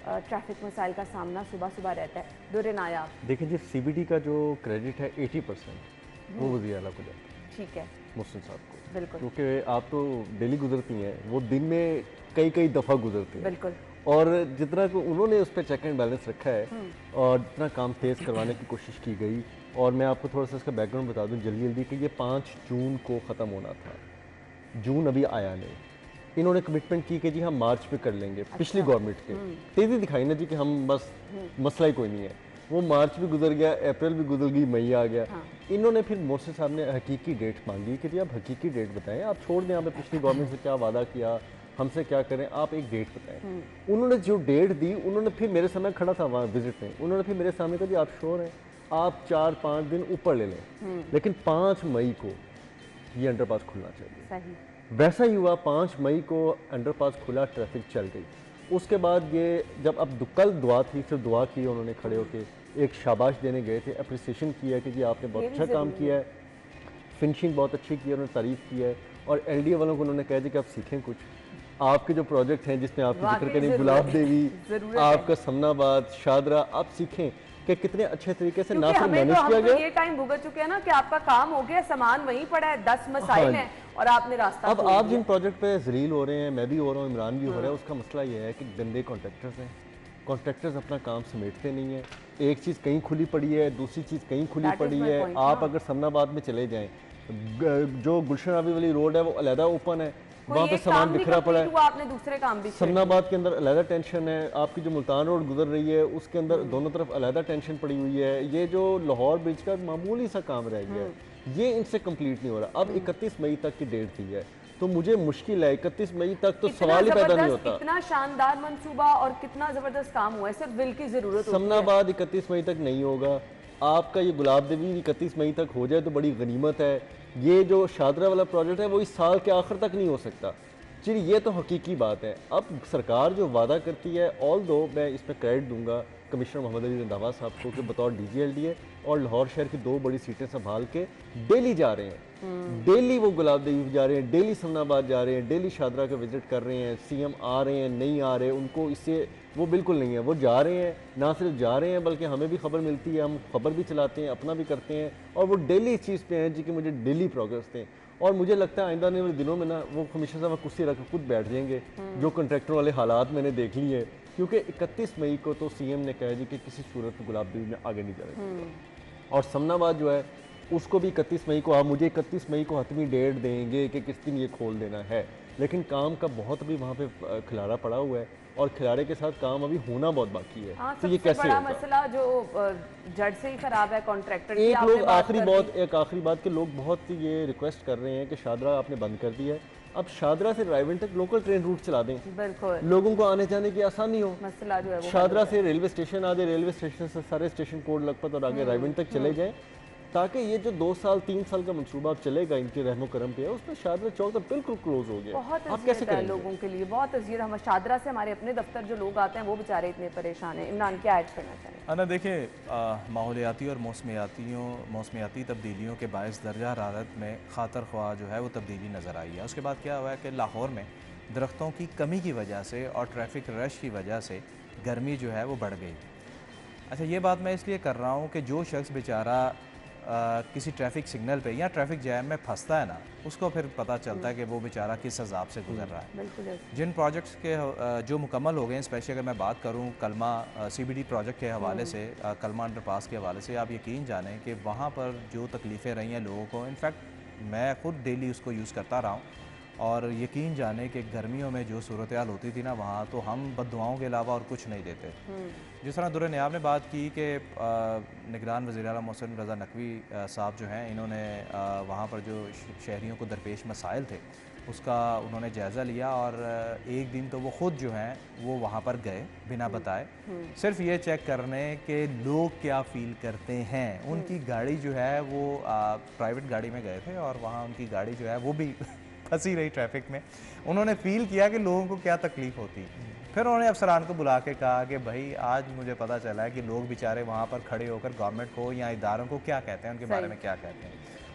ट्रैफिक मसाइल का सामना सुबह सुबह रहता है। दुर्रे नायाब देखिए जी, CBD का जो क्रेडिट है 80% वो वज़ीर आला को जाता है, ठीक है, मोहसिन साहब को, बिल्कुल, क्योंकि आप तो डेली गुजरती हैं, वो दिन में कई दफ़ा गुजरती हैं, बिल्कुल। और जितना को उन्होंने उस पर चेक एंड बैलेंस रखा है और जितना काम तेज़ करवाने की कोशिश की गई, और मैं आपको थोड़ा सा इसका बैकग्राउंड बता दूं जल्दी कि ये 5 जून को ख़त्म होना था, जून अभी आया नहीं। इन्होंने कमिटमेंट की कि जी हम मार्च में कर लेंगे, पिछली गवर्नमेंट के तेज़ी दिखाई ना जी कि हम बस मसला ही कोई नहीं है। वो मार्च भी गुजर गया, अप्रैल भी गुजर गई, मई आ गया। इन्होंने फिर मोहसिन साहब ने हकीकी डेट मांगी कि जी आप हकीकी डेट बताएं, आप छोड़ दें हमें पिछली गवर्नमेंट से क्या वादा किया, हमसे क्या करें, आप एक डेट बताएं। उन्होंने जो डेट दी, उन्होंने फिर मेरे सामने खड़ा था वहाँ विजिट में, उन्होंने फिर मेरे सामने कहा जी आप श्योर हैं, आप 4-5 दिन ऊपर ले लें, लेकिन 5 मई को ये अंडरपास खुलना चाहिए। वैसा ही हुआ, 5 मई को अंडरपास खुला, ट्रैफिक चल गई। उसके बाद ये जब अब कल दुआ थी, सिर्फ दुआ की उन्होंने खड़े होकर, एक शाबाश देने गए थे, अप्रिसिएशन किया कि जी आपने बहुत अच्छा काम किया है, फिनिशिंग बहुत अच्छी की है, उन्होंने तारीफ़ की है। और LDA वालों को उन्होंने कहा जी कि आप सीखें कुछ, आपके जो प्रोजेक्ट हैं जिसमें आपकी जिक्र करें गुलाब देवी, आपका समनाबाद, शादरा, आप सीखें कि कितने अच्छे तरीके से ना सिर्फ मैनेज किया गया। ये टाइम भुगत चुके हैं ना कि आपका काम हो गया, सामान वहीं पड़ा है, 10 मसाइल हैं और आपने रास्ता अब आप जिन प्रोजेक्ट पे जलील हो रहे हैं, मैं भी हो रहा हूँ, इमरान भी हो रहा है, उसका मसला ये है कि गंदे कॉन्ट्रैक्टर्स हैं, कॉन्ट्रैक्टर्स अपना काम समेटते नहीं है, एक चीज़ कहीं खुली पड़ी है, दूसरी चीज़ कहीं खुली पड़ी है। आप अगर समनाबाद में चले जाएँ, जो गुलशन रावी वाली रोड है वो अलहदा ओपन है, वहाँ पे सामान बिखरा पड़ा है, आपने दूसरे काम भी, समनाबाद के अंदर अलहदा टेंशन है, आपकी जो मुल्तान रोड गुजर रही है उसके अंदर दोनों तरफ अलहदा टेंशन पड़ी हुई है, ये जो लाहौर ब्रिज का मामूली सा काम रह गया है, ये इनसे कंप्लीट नहीं हो रहा। अब 31 मई तक की डेट दी है, तो मुझे मुश्किल है 31 मई तक तो सवाल ही पैदा नहीं होता। इतना शानदार मंसूबा और कितना जबरदस्त काम हुआ है, सिर्फ बिल की जरूरत होती है। समनाबाद 31 मई तक नहीं होगा, आपका ये गुलाब देवी 31 मई तक हो जाए तो बड़ी गनीमत है। ये जो शादरा वाला प्रोजेक्ट है वो इस साल के आखिर तक नहीं हो सकता। चलिए ये तो हकीकी बात है। अब सरकार जो वादा करती है, ऑल दो मैं इसमें क्रेडिट दूंगा कमिश्नर मोहम्मद अली रंधावा साहब को कि बतौर DGLDA और लाहौर शहर की 2 बड़ी सीटें संभाल के डेली जा रहे हैं, डेली वो गुलाब देवी जा रहे हैं, डेली समनाबाद जा रहे हैं, डेली शादरा का विजिट कर रहे हैं। CM आ रहे हैं, नहीं आ रहे, उनको इससे वो बिल्कुल नहीं है, वो जा रहे हैं, ना सिर्फ जा रहे हैं बल्कि हमें भी खबर मिलती है, हम खबर भी चलाते हैं, अपना भी करते हैं, और वो डेली इस चीज़ पे हैं जी कि मुझे डेली प्रोग्रेस दें। और मुझे लगता है आइंदा आने वाले दिनों में ना वो कमिश्नर साहब कुर्सी रख खुद बैठ जाएंगे। जो कॉन्ट्रैक्टर वाले हालात मैंने देख लिए, क्योंकि 31 मई को तो CM ने कहा जी कि किसी सूरत में गुलाब देवी में आगे नहीं जाएगा। और समनाबाद जो है उसको भी 31 मई को, आप मुझे 31 मई को हतमी डेट देंगे कि किस दिन ये खोल देना है, लेकिन काम का बहुत अभी वहाँ पे खिलारा पड़ा हुआ है और खिलारे के साथ काम अभी होना बहुत बाकी है। तो ये कैसे बड़ा मसला जो जड़ से ही खराब है कॉन्ट्रैक्टर। एक लोग आखिरी बात के लोग बहुत ये रिक्वेस्ट कर रहे हैं कि शादरा आपने बंद कर दिया है, अब शादरा से रायविंड तक लोकल ट्रेन रूट चला दें, बिल्कुल लोगों को आने जाने की आसानी हो। मसला जो है वो शादरा से रेलवे स्टेशन आ जाए, रेलवे स्टेशन से सारे स्टेशन कोड लखपत और आगे रायविंड तक चले जाए, ताकि ये जो 2 साल 3 साल का मंसूबा अब चलेगा इनके रहमो करम पे है, उसमें शादरा चौक तो बिल्कुल क्लोज हो गया। बहुत आप कैसे करेंगे? लोगों के लिए बहुत अजीज। हम शादरा से हमारे अपने दफ्तर जो लोग आते हैं वो बेचारे इतने परेशान हैं। इमरान क्या ऐड करना चाहिए? ना देखिए, माहौलियाती और मौसमियाती तब्दीलियों के बायस दर्जा हरारत में खातर ख्वाह जो है वो तब्दीली नज़र आई है। उसके बाद क्या हुआ है कि लाहौर में दरख्तों की कमी की वजह से और ट्रैफिक रश की वजह से गर्मी जो है वो बढ़ गई। अच्छा, ये बात मैं इसलिए कर रहा हूँ कि जो शख्स बेचारा किसी ट्रैफिक सिग्नल पे या ट्रैफिक जैम में फंसता है ना, उसको फिर पता चलता है कि वो बेचारा किस अजाब से गुजर रहा है। जिन प्रोजेक्ट्स के जो मुकम्मल हो गए हैं, स्पेशली अगर मैं बात करूं कलमा CBD प्रोजेक्ट के हवाले से, कलमा अंडरपास के हवाले से, आप यकीन जानें कि वहाँ पर जो तकलीफ़ें रही हैं लोगों को, इनफैक्ट मैं ख़ुद डेली उसको यूज़ करता रहा हूँ, और यकीन जाने कि गर्मियों में जो सूरत हाल होती थी ना वहाँ, तो हम बद्दुआओं के अलावा और कुछ नहीं देते। जिस तरह दुर्र नियाब ने बात की कि निगरान वज़ीर आला मोहसिन रज़ा नकवी साहब जो हैं, इन्होंने वहाँ पर जो शहरियों को दरपेश मसाइल थे उसका उन्होंने जायज़ा लिया, और एक दिन तो वो ख़ुद जो हैं वो वहाँ पर गए बिना बताए, सिर्फ ये चेक करने कि लोग क्या फ़ील करते हैं। उनकी गाड़ी जो है वो प्राइवेट गाड़ी में गए थे, और वहाँ उनकी गाड़ी जो है वो भी फंसी रही ट्रैफिक में। उन्होंने फ़ील किया कि लोगों को क्या तकलीफ़ होती। फिर उन्होंने अफसरान को बुला के कहा कि भाई आज मुझे पता चला है कि लोग बेचारे वहाँ पर खड़े होकर गवर्नमेंट को या इदारों को क्या कहते हैं, उनके बारे में क्या कहते हैं।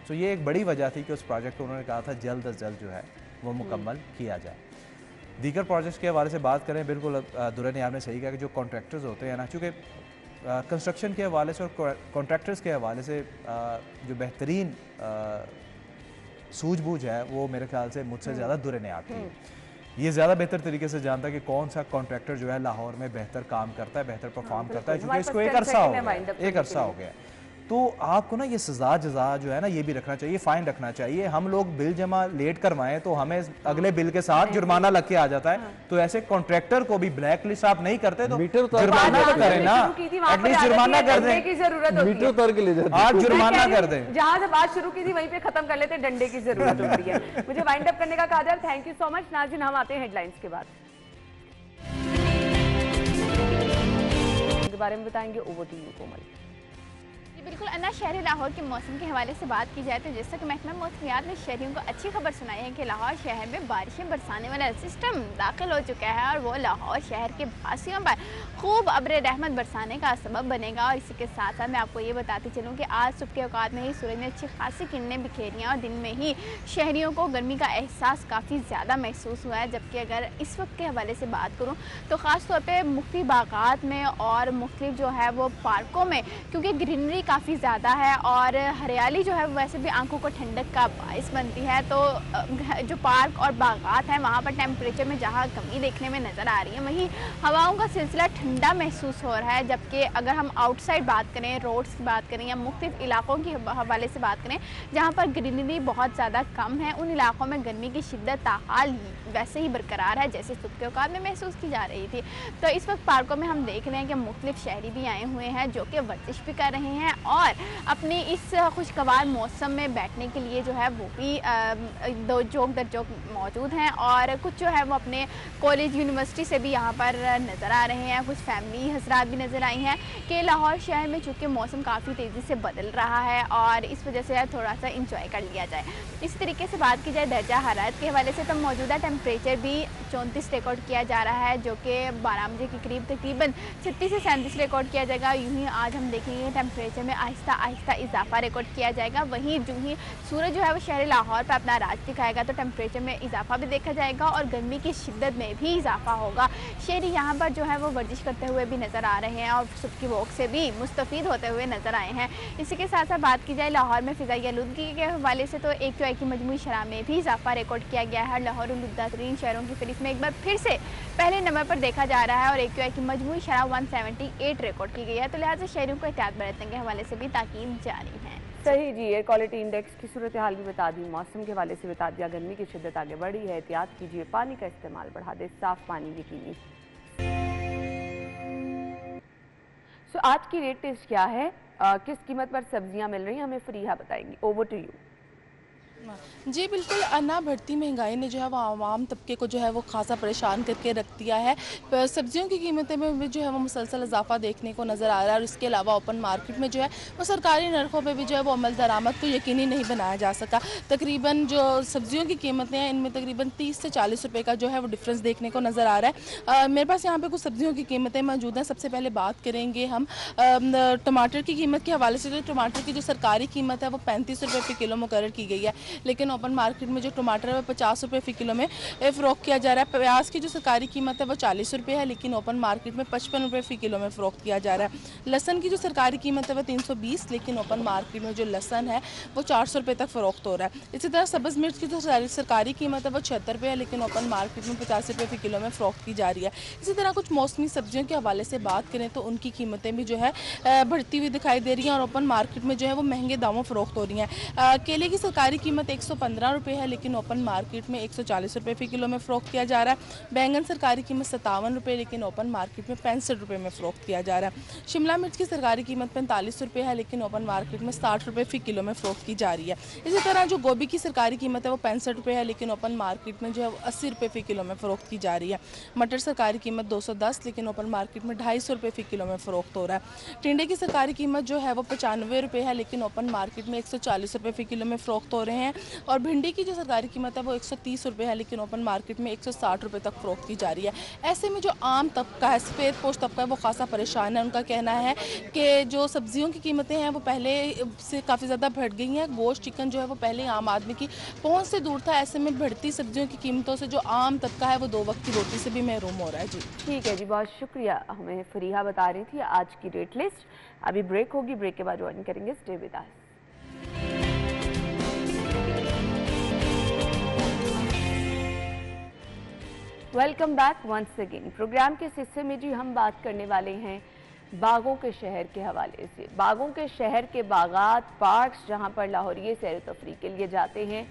तो ये एक बड़ी वजह थी कि उस प्रोजेक्ट को उन्होंने कहा था जल्द अज जल्द जो है वो मुकम्मल किया जाए। दीगर प्रोजेक्ट्स के हवाले से बात करें, बिल्कुल दुर्र नियाब ने सही कहा कि जो कॉन्ट्रैक्टर्स होते हैं ना, चूँकि कंस्ट्रक्शन के हवाले से और कॉन्ट्रैक्टर्स के हवाले से जो बेहतरीन सूझबूझ है वो मेरे ख्याल से मुझसे ज़्यादा दुर्र नियाब की। ये ज़्यादा बेहतर तरीके से जानता है कि कौन सा कॉन्ट्रैक्टर जो है लाहौर में बेहतर काम करता है, बेहतर परफॉर्म करता है, क्योंकि इसको एक अरसा हो गया। तो आपको ना ये सजा जजा जो है ना ये भी रखना चाहिए, फाइन रखना चाहिए। हम लोग बिल जमा लेट करवाएं तो हमें अगले बिल के साथ जुर्माना लग के आ जाता है। तो ऐसे कॉन्ट्रैक्टर को भी ब्लैक लिस्ट आप नहीं करते तो जुर्माना तो करें ना, एटलीस्ट जुर्माना कर दें की जरूरत होती है। आप जुर्माना कर दें, जहां से बात शुरू की थी वहीं पे खत्म कर लेते, डंडे की जरूरत होती है। मुझे वाइंड अप करने का काजल, थैंक यू सो मच। नाज़रीन, हम आते हैं हेडलाइंस के बाद, बारे में बताएंगे। ओवर टू यू कोमल। बिल्कुल अन्ना, शहरी लाहौर के मौसम के हवाले से बात की जाए तो जैसा कि महकमा मौसमियात ने शहरियों को अच्छी खबर सुनाई है कि लाहौर शहर में बारिशें बरसाने वाला सिस्टम दाखिल हो चुका है, और वो लाहौर शहर के वासियों पर खूब अब्र रहमत बरसाने का सबब बनेगा। और इसी के साथ साथ मैं आपको ये बताती चलूँ कि आज सुबह के औकात में ही सूरज ने अच्छी खासी किरणें बिखेरी हैं, और दिन में ही शहरियों को गर्मी का एहसास काफ़ी ज़्यादा महसूस हुआ है। जबकि अगर इस वक्त के हवाले से बात करूँ तो ख़ास तौर पर मुख्तलिफ बागात में और मुख्तलिफ जो है वो पार्कों में, क्योंकि ग्रीनरी काफ़ी ज़्यादा है और हरियाली जो है वैसे भी आंखों को ठंडक का बाइस बनती है, तो जो पार्क और बागात हैं वहाँ पर टेम्परेचर में जहाँ कमी देखने में नज़र आ रही है, वहीं हवाओं का सिलसिला ठंडा महसूस हो रहा है। जबकि अगर हम आउटसाइड बात करें, रोड्स की बात करें या मुख्तलिफ इलाकों के हवाले से बात करें जहाँ पर ग्रीनरी बहुत ज़्यादा कम है, उन इलाकों में गर्मी की शिद्दत ताहाल वैसे ही बरकरार है जैसे सुबह के औकात में महसूस की जा रही थी। तो इस वक्त पार्कों में हम देख रहे हैं कि मुख्तलिफ शहरी भी आए हुए हैं जो कि वर्जिश भी कर रहे हैं और अपने इस खुशगवार मौसम में बैठने के लिए जो है वो भी दो जोक दर जोक मौजूद हैं और कुछ जो है वो अपने कॉलेज यूनिवर्सिटी से भी यहाँ पर नज़र आ रहे हैं। कुछ फैमिली हजरात भी नज़र आई हैं कि लाहौर शहर में चूँकि मौसम काफ़ी तेज़ी से बदल रहा है और इस वजह से थोड़ा सा इंजॉय कर लिया जाए। इस तरीके से बात की जाए दर्जा हरारत के हवाले से तो मौजूदा टेम्परेचर भी 34 रिकॉर्ड किया जा रहा है, जो कि 12 बजे के करीब तकरीबन 36 से 37 रिकॉर्ड किया जाएगा। यूँ ही आज हम देखेंगे टेम्परेचर में आहिस्ता आहिस्ता इजाफा रिकॉर्ड किया जाएगा। वहीं जो ही सूरज जो है वो शहर लाहौर पर अपना राज दिखाएगा तो टेम्परेचर में इजाफा भी देखा जाएगा और गर्मी की शिद्दत में भी इजाफा होगा। शहरी यहाँ पर जो है वो वर्जिश करते हुए भी नज़र आ रहे हैं और सुबह की वॉक से भी मुस्तफ़ीद होते हुए नज़र आए हैं। इसी के साथ साथ बात की जाए लाहौर में फ़िज़ाई आलूदगी के हवाले से तो AQI की मजमूई शरह में भी इजाफा रिकॉर्ड किया गया है। लाहौर आलूदा तरीन शहरों की फहरिस्त में एक बार फिर से पहले नंबर पर देखा जा रहा है और AQI की मजमूई शरह 178 रिकॉर्ड की गई है। तो लिहाजा शहरों को एहतियात बरतने के हवाले से भी ताकीद जारी है। सही जी, एयर क्वालिटी इंडेक्स की सूरत हाल भी बता दी, मौसम के हवाले से बता दिया, गर्मी की शिद्दत आगे बढ़ी है, एहतियात कीजिए, पानी का इस्तेमाल बढ़ा दे, साफ पानी यकीनी। सो आज की रेट लिस्ट क्या है, किस कीमत पर सब्जियां मिल रही हैं, हमें फरीहा बताएंगी। Over to you. जी बिल्कुल, अन्ना बढ़ती महंगाई ने जो है वो आवाम तबके को जो है वो खासा परेशान करके रख दिया है। सब्जियों की कीमतें में भी जो है वो मुसलसल इजाफा देखने को नज़र आ रहा है और इसके अलावा ओपन मार्केट में जो है वो सरकारी नरखों पे भी जो है वो अमल दरामद को यकीनी नहीं बनाया जा सका। तकरीबन जो सब्जियों की कीमतें हैं इनमें तकरीबन 30 से 40 रुपये का जो है वो डिफरेंस देखने को नज़र आ रहा है। मेरे पास यहाँ पर कुछ सब्जियों की कीमतें मौजूद हैं। सबसे पहले बात करेंगे हम टमाटर की कीमत के हवाले से। तो टमाटर की जो सरकारी कीमत है वो 35 रुपये फ़ी किलो मुकर्रर की गई है, लेकिन ओपन मार्केट में जो टमाटर है वो 50 रुपये फ़ी किलो में फ़रोख्त किया जा रहा है। प्याज की जो सरकारी कीमत है वो 40 रुपये है, लेकिन ओपन मार्केट में 55 रुपये फ़ी किलो में फ़रोख्त किया जा रहा है। लहसन की जो सरकारी कीमत है वो 320, लेकिन ओपन मार्केट में जो लहसन है वो 400 रुपये तक फ़रोख्त हो रहा है। इसी तरह सब्ज़ मिर्च की जो सरकारी कीमत है वो 76 रुपये है, लेकिन ओपन मार्केट में 50 रुपये फ़ी किलो में फ़रोख्त की जा रही है। इसी तरह कुछ मौसमी सब्जियों के हवाले से बात करें तो उनकी कीमतें भी जो है बढ़ती हुई दिखाई दे रही हैं और ओपन मार्केट में जो है वो महंगे दामों फ़रोख्त हो रही हैं। केले की सरकारी कीमत 115 रुपये है, लेकिन ओपन मार्केट में 140 रुपये फ़ी किलो में फ़रोख्त किया जा रहा है। बैंगन सरकारी कीमत 57 रुपये, लेकिन ओपन मार्केट में 65 रुपये में फ़रोख्त किया जा रहा है। शिमला मिर्च की सरकारी कीमत 45 रुपये है, लेकिन ओपन मार्केट में 60 रुपये फ़ी किलो में फ़रोख्त की जा रही है। इसी तरह जो गोभी की सरकारी कीमत है वो 65 रुपये है, लेकिन ओपन मार्केट में जो है वो 80 रुपये फ़ी किलो में फ़रोख्त की जा रही है। मटर सरकारी कीमत 210, लेकिन ओपन मार्केट में 250 रुपये फ़ी किलो में फ़रोख्त हो रहा है। टिंडे की सरकारी कीमत जो है वो 95 रुपये है, लेकिन ओपन मार्केट में 140 रुपये फ़ी किलो में फ़रोख्त हो रहे हैं। और भिंडी की जो सरकारी कीमत है वो 130 रुपये है, लेकिन ओपन मार्केट में 160 रुपये तक फ़रोख्त की जा रही है। ऐसे में जो आम तबका है, सफ़ेद पोश तबका है, वो खासा परेशान है। उनका कहना है कि जो सब्जियों की कीमतें हैं वो पहले से काफ़ी ज़्यादा बढ़ गई हैं। गोश्त चिकन जो है वो पहले आम आदमी की पहुँच से दूर था। ऐसे में बढ़ती सब्जियों की कीमतों से जो आम तबका है वो 2 वक्त की रोटी से भी महरूम हो रहा है। जी ठीक है जी, बहुत शुक्रिया। हमें फरीहा बता रही थी आज की रेट लिस्ट। अभी ब्रेक होगी, ब्रेक के बाद ज्वाइन करेंगे। Stay with us. Welcome back once again. Programme के इस हिस्से में जी हम बात करने वाले हैं बागों के शहर के हवाले से। बागों के शहर के बागात, पार्क्स, जहां पर लाहौरिये सैर तफरी के लिए जाते हैं,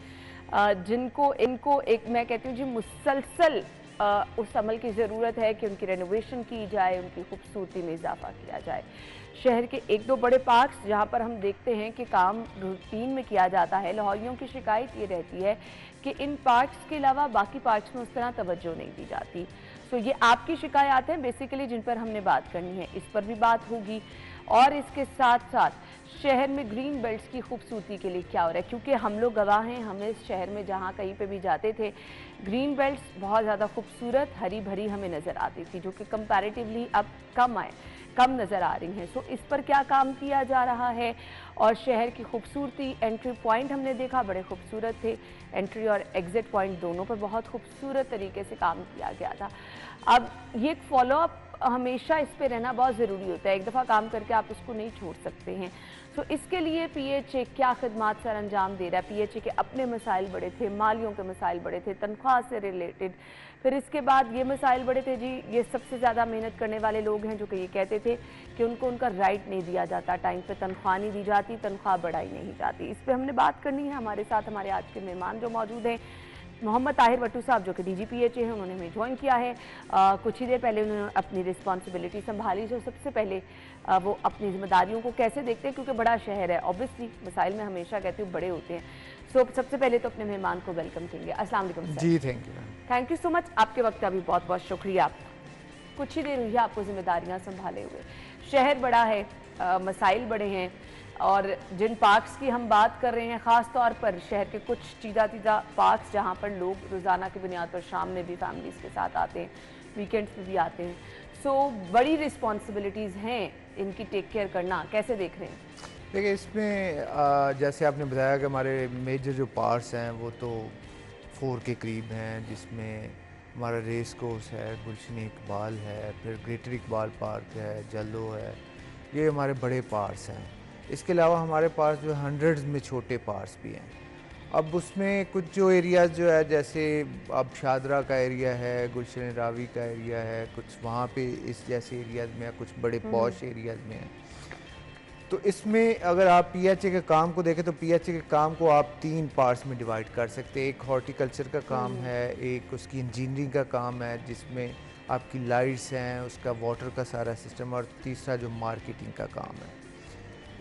इनको एक मैं कहती हूँ जी मुसलसल उस अमल की ज़रूरत है कि उनकी रेनोवेशन की जाए, उनकी खूबसूरती में इजाफा किया जाए। शहर के 1-2 बड़े पार्क्स जहाँ पर हम देखते हैं कि काम रूटीन में किया जाता है, लाहौरियों की शिकायत ये रहती है कि इन पार्क्स के अलावा बाकी पार्क्स में उस तरह तवज्जो नहीं दी जाती। सो ये आपकी शिकायत हैं बेसिकली जिन पर हमने बात करनी है, इस पर भी बात होगी। और इसके साथ साथ शहर में ग्रीन बेल्ट्स की खूबसूरती के लिए क्या हो रहा है, क्योंकि हम लोग गवाह हैं, हमें इस शहर में जहाँ कहीं पे भी जाते थे ग्रीन बेल्ट्स बहुत ज़्यादा खूबसूरत हरी भरी हमें नज़र आती थी, जो कि कंपैरेटिवली अब कम नज़र आ रही हैं। सो इस पर क्या काम किया जा रहा है। और शहर की खूबसूरती, एंट्री पॉइंट हमने देखा बड़े खूबसूरत थे, एंट्री और एग्ज़िट पॉइंट दोनों पर बहुत खूबसूरत तरीके से काम किया गया था। अब ये एक फॉलोअप हमेशा इस पे रहना बहुत ज़रूरी होता है, एक दफ़ा काम करके आप उसको नहीं छोड़ सकते हैं। सो इसके लिए PHA क्या खिदमात सर अंजाम दे रहा है। PHA के अपने मसाइल बड़े थे, मालियों के मसाइल बड़े थे, तनख्वाह से रिलेटेड। फिर इसके बाद ये मसाइल बड़े थे जी, ये सबसे ज़्यादा मेहनत करने वाले लोग हैं जो कि ये कहते थे कि उनको उनका राइट नहीं दिया जाता, टाइम पे तनख्वाह नहीं दी जाती, तनख्वाह बढ़ाई नहीं जाती। इस पर हमने बात करनी है। हमारे साथ हमारे आज के मेहमान जो मौजूद हैं मोहम्मद ताहिर वट्टू साहब जो कि DGPHA हैं, उन्होंने हमें ज्वाइन किया है। कुछ ही देर पहले उन्होंने अपनी रिस्पॉन्सिबिलिटी संभाली। जो सबसे पहले वो अपनी जिम्मेदारियों को कैसे देखते हैं, क्योंकि बड़ा शहर है, ऑब्वियसली मसाइल में हमेशा कहती हूँ बड़े होते हैं। सो सबसे पहले तो अपने मेहमान को वेलकम करेंगे। अस्सलाम वालेकुम सर। जी थैंक यू सो मच, आपके वक्त का भी बहुत बहुत शुक्रिया। कुछ ही देर हुई है आपको जिम्मेदारियाँ संभाले हुए। शहर बड़ा है, मसाइल बड़े हैं, और जिन पार्क्स की हम बात कर रहे हैं, ख़ास तौर पर शहर के कुछ चीज़ा पार्क्स जहाँ पर लोग रोज़ाना की बुनियाद पर शाम में भी फैमिलीज़ के साथ आते हैं, वीकेंड्स में भी आते हैं। सो बड़ी रिस्पॉन्सिबिलिटीज़ हैं इनकी टेक केयर करना, कैसे देख रहे हैं? देखिए, इसमें जैसे आपने बताया कि हमारे मेजर जो पार्क्स हैं वो तो 4 के करीब हैं, जिसमें हमारा रेस कोर्स है, गुलशन इकबाल है, फिर ग्रेटर इकबाल पार्क है, जल्लो है, ये हमारे बड़े पार्क्स हैं। इसके अलावा हमारे पास जो हंड्रेड्स में छोटे पार्क्स भी हैं। अब उसमें कुछ जो एरियाज़ जो है, जैसे अब शादरा का एरिया है, गुलशन रावी का एरिया है, कुछ वहाँ पे इस जैसे एरियाज़ में है, कुछ बड़े पॉश एरियाज़ में है। तो इसमें अगर आप PHA के काम को देखें तो PHA के काम को आप 3 पार्ट्स में डिवाइड कर सकते हैं। एक हॉर्टिकल्चर का काम है, एक उसकी इंजीनियरिंग का काम है जिसमें आपकी लाइट्स हैं, उसका वाटर का सारा सिस्टम, और तीसरा जो मार्केटिंग का काम है।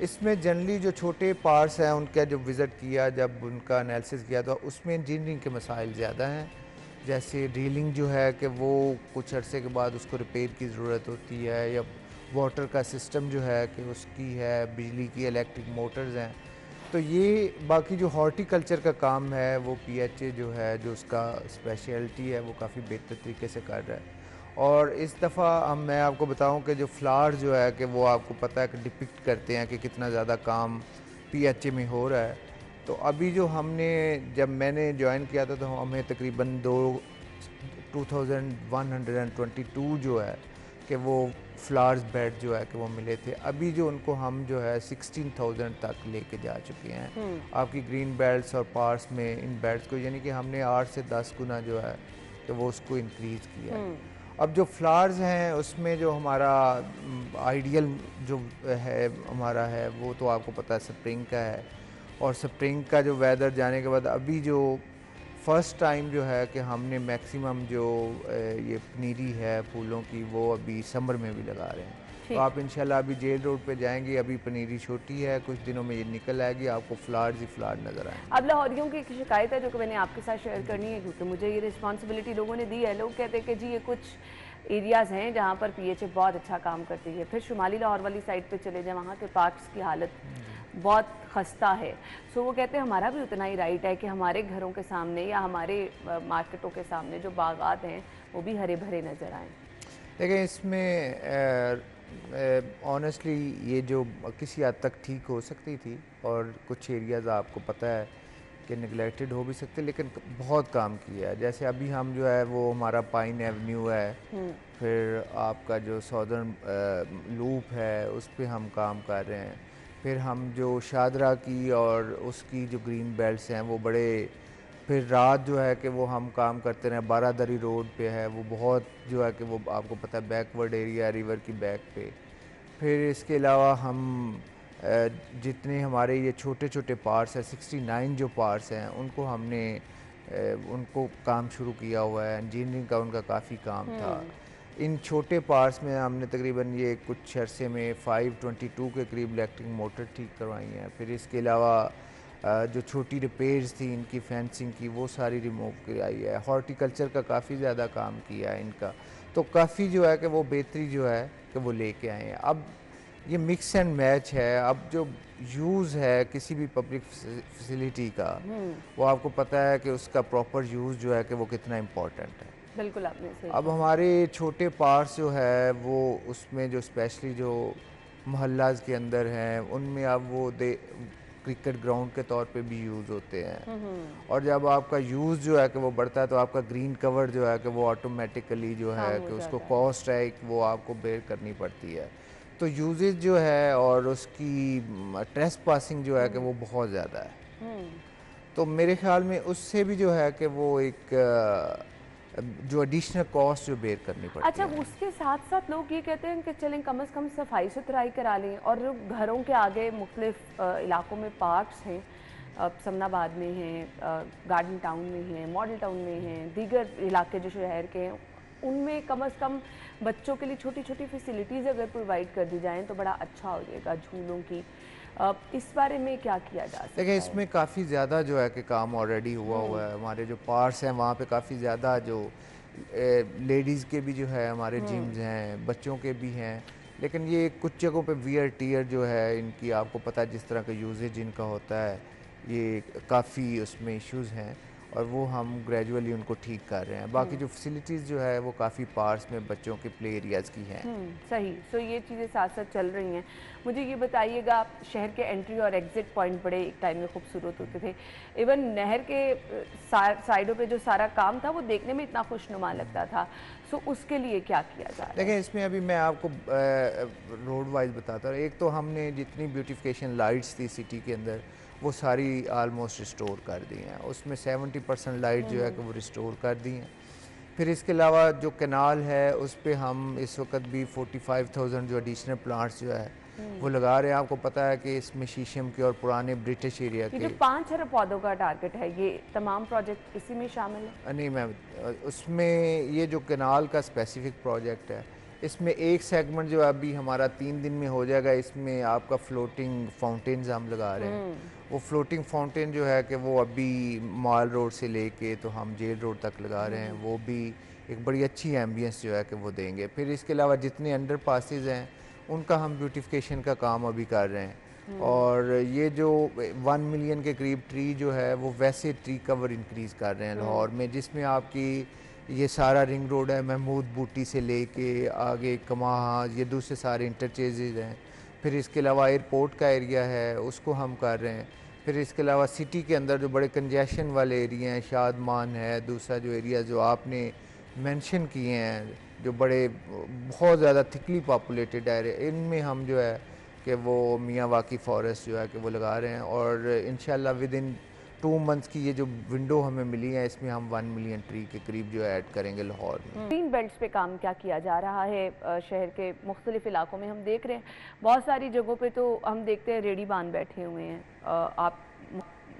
इसमें जनरली जो छोटे पार्ट्स हैं उनका जो विज़िट किया, जब उनका एनालिसिस किया, तो उसमें इंजीनियरिंग के मसाइल ज़्यादा हैं। जैसे रीलिंग जो है कि वो कुछ अरसे के बाद उसको रिपेयर की ज़रूरत होती है, या वाटर का सिस्टम जो है कि उसकी है, बिजली की इलेक्ट्रिक मोटर्स हैं। तो ये बाकी जो हॉर्टिकल्चर का काम है वो PHA जो है, जो उसका स्पेशलिटी है, वो काफ़ी बेहतर तरीके से कर रहा है। और इस दफ़ा मैं आपको बताऊं कि जो फ्लावर जो है कि वो आपको पता है कि डिपिक्ट करते हैं कि कितना ज़्यादा काम PHA में हो रहा है। तो अभी जो जब मैंने ज्वाइन किया था तो हमें तकरीबन 2122 जो है कि वो फ्लावर्स बेड जो है कि वो मिले थे। अभी जो उनको हम जो है 16,000 तक लेके जा चुके हैं आपकी ग्रीन बेल्ट्स और पार्क्स में इन बेड्स को, यानी कि हमने 8 से 10 गुना जो है कि वो उसको इंक्रीज़ किया है। अब जो फ्लावर्स हैं उसमें जो हमारा आइडियल जो है हमारा है वो तो आपको पता है स्प्रिंग का है, और स्प्रिंग का जो वेदर जाने के बाद अभी जो फर्स्ट टाइम जो है कि हमने मैक्सिमम जो ये पनीरी है फूलों की वो अभी समर में भी लगा रहे हैं। तो आप इंशाल्लाह अभी जेल रोड पे जाएंगे, अभी पनीरी छोटी है, कुछ दिनों में ये निकल आएगी, आपको फ्लावर्स ही फ्लावर नज़र आएंगे। अब लाहौरियों की एक शिकायत है जो कि मैंने आपके साथ शेयर करनी है, क्योंकि मुझे ये रिस्पॉन्सिबिलिटी लोगों ने दी है। लोग कहते हैं कि जी ये कुछ एरियाज़ हैं जहाँ पर PHA बहुत अच्छा काम करती है, फिर शुमाली लाहौर वाली साइड पे चले जाए, वहाँ के पार्क्स की हालत बहुत खस्ता है। सो वो कहते हैं हमारा भी उतना ही राइट है कि हमारे घरों के सामने या हमारे मार्केटों के सामने जो बागात हैं वो भी हरे भरे नज़र आएँ। देखिए, इसमें ऑनेस्टली ये जो किसी हद तक ठीक हो सकती थी, और कुछ एरियाज़ आपको पता है कि निगलेक्टेड हो भी सकते, लेकिन बहुत काम किया है। जैसे अभी हम जो है वो हमारा पाइन एवेन्यू है, फिर आपका जो सॉदर्न लूप है उस पर हम काम कर रहे हैं, फिर हम जो शादरा की और उसकी जो ग्रीन बेल्ट्स हैं वो बड़े, फिर रात जो है कि वो हम काम करते रहे, बारादरी रोड पे है वो बहुत जो है कि वो आपको पता है बैकवर्ड एरिया रिवर की बैक पे। फिर इसके अलावा हम जितने हमारे ये छोटे छोटे पार्ट्स हैं, 69 जो पार्ट्स हैं, उनको हमने उनको काम शुरू किया हुआ है। इंजीनियरिंग का उनका काफ़ी काम था। इन छोटे पार्ट्स में हमने तकरीबन ये कुछ अरसे में 522 के करीब इलेक्ट्रिक मोटर ठीक करवाई हैं। फिर इसके अलावा जो छोटी रिपेयर्स थी इनकी फेंसिंग की वो सारी रिमूव कराई है। हॉर्टिकल्चर का काफ़ी ज़्यादा काम किया है इनका, तो काफ़ी जो है कि वो बेहतरी जो है कि वो लेके आए हैं। अब ये मिक्स एंड मैच है। अब जो यूज़ है किसी भी पब्लिक फैसिलिटी का, वो आपको पता है कि उसका प्रॉपर यूज़ जो है कि वो कितना इम्पोर्टेंट है। बिल्कुल आपने सही। अब हमारे छोटे पार्क्स जो है वो उसमें जो स्पेशली जो मोहल्लाज के अंदर हैं उनमें अब वो क्रिकेट ग्राउंड के तौर पे भी यूज़ होते हैं, और जब आपका यूज़ जो है कि वो बढ़ता है तो आपका ग्रीन कवर जो है कि वो ऑटोमेटिकली जो है कि उसको कॉस्ट है वो आपको बेयर करनी पड़ती है। तो यूजेज जो है और उसकी ट्रेस पासिंग जो है कि वो बहुत ज़्यादा है। तो मेरे ख्याल में उससे भी जो है कि वो एक जो एडिशनल कॉस्ट जो बेयर करनी पड़ती है। अच्छा, उसके साथ साथ लोग ये कहते हैं कि चलें कम से कम सफाई सुथराई करा लें, और घरों के आगे मुख्तलिफ इलाकों में पार्क्स हैं समनाबाद में हैं, गार्डन टाउन में हैं, मॉडल टाउन में हैं, दीगर इलाके जो शहर के हैं, उनमें कम से कम बच्चों के लिए छोटी छोटी फैसिलिटीज़ अगर प्रोवाइड कर दी जाएँ तो बड़ा अच्छा हो जाएगा झूलों की। इस बारे में क्या किया जा सकता है? देखिए, इसमें काफ़ी ज़्यादा जो है कि काम ऑलरेडी हुआ है। हमारे जो पार्क्स हैं वहाँ पे काफ़ी ज़्यादा जो लेडीज़ के भी जो है हमारे जिम्स हैं, बच्चों के भी हैं, लेकिन ये कुछ जगहों पे वियर टीयर जो है इनकी, आपको पता है जिस तरह का यूजेज इनका होता है, ये काफ़ी उसमें इश्यूज़ हैं और वो हम ग्रेजुअली उनको ठीक कर रहे हैं। बाकी जो फैसिलिटीज़ जो है वो काफ़ी पार्क्स में बच्चों के प्ले एरियाज़ की हैं। सही। सो ये चीज़ें साथ साथ चल रही हैं। मुझे ये बताइएगा, शहर के एंट्री और एग्ज़िट पॉइंट बड़े एक टाइम में खूबसूरत होते थे। इवन नहर के साइडों पे जो सारा काम था वो देखने में इतना खुशनुमा लगता था। सो उसके लिए क्या किया जा रहा है? देखिए, इसमें अभी मैं आपको रोड वाइज बताता हूँ। एक तो हमने जितनी ब्यूटिफिकेशन लाइट्स थी सिटी के अंदर वो सारी आलमोस्ट रिस्टोर कर दी हैं। उसमें 70% लाइट जो है कि वो रिस्टोर कर दी हैं। फिर इसके अलावा जो कैनाल है उस पर हम इस वक्त भी 45,000 जो एडिशनल प्लांट्स जो है वो लगा रहे हैं। आपको पता है कि इसमें शीशम के और पुराने ब्रिटिश एरिया के जो 5 अरब पौधों का टारगेट है, ये तमाम प्रोजेक्ट इसी में शामिल है? नहीं मैम, उसमें ये जो कैनाल का स्पेसिफिक प्रोजेक्ट है, इसमें एक सेगमेंट जो अभी हमारा 3 दिन में हो जाएगा। इसमें आपका फ्लोटिंग फाउंटेन्स हम लगा रहे हैं। वो फ्लोटिंग फाउंटेन जो है कि वो अभी मॉल रोड से लेके तो हम जेल रोड तक लगा रहे हैं। वो भी एक बड़ी अच्छी एम्बियंस जो है कि वो देंगे। फिर इसके अलावा जितने अंडर पासेज हैं उनका हम ब्यूटिफिकेशन का काम अभी कर रहे हैं। और ये जो 1 मिलियन के करीब ट्री जो है वो वैसे ट्री कवर इंक्रीज़ कर रहे हैं लाहौर में, जिसमें आपकी ये सारा रिंग रोड है, महमूद बूटी से लेके आगे कमाहा, ये दूसरे सारे इंटरचेंजेज हैं। फिर इसके अलावा एयरपोर्ट का एरिया है उसको हम कर रहे हैं। फिर इसके अलावा सिटी के अंदर जो बड़े कंजेशन वाले एरिया हैं, शादमान है, दूसरा जो एरिया जो आपने मेंशन किए हैं जो बड़े बहुत ज़्यादा थिकली पॉपुलेटेड एरिया, इनमें हम जो है कि वो मियाँ वाकी फॉरेस्ट जो है कि वो लगा रहे हैं। और इंशाल्लाह विद इन 2 मंथ्स की ये जो विंडो हमें मिली है इसमें हम 1 मिलियन ट्री के करीब जो है ऐड करेंगे लाहौर में। ग्रीन बेल्ट्स पे काम क्या किया जा रहा है शहर के मुख्तलिफ इलाकों में? हम देख रहे हैं बहुत सारी जगहों पे तो हम देखते हैं रेडी बांध बैठे हुए हैं। आप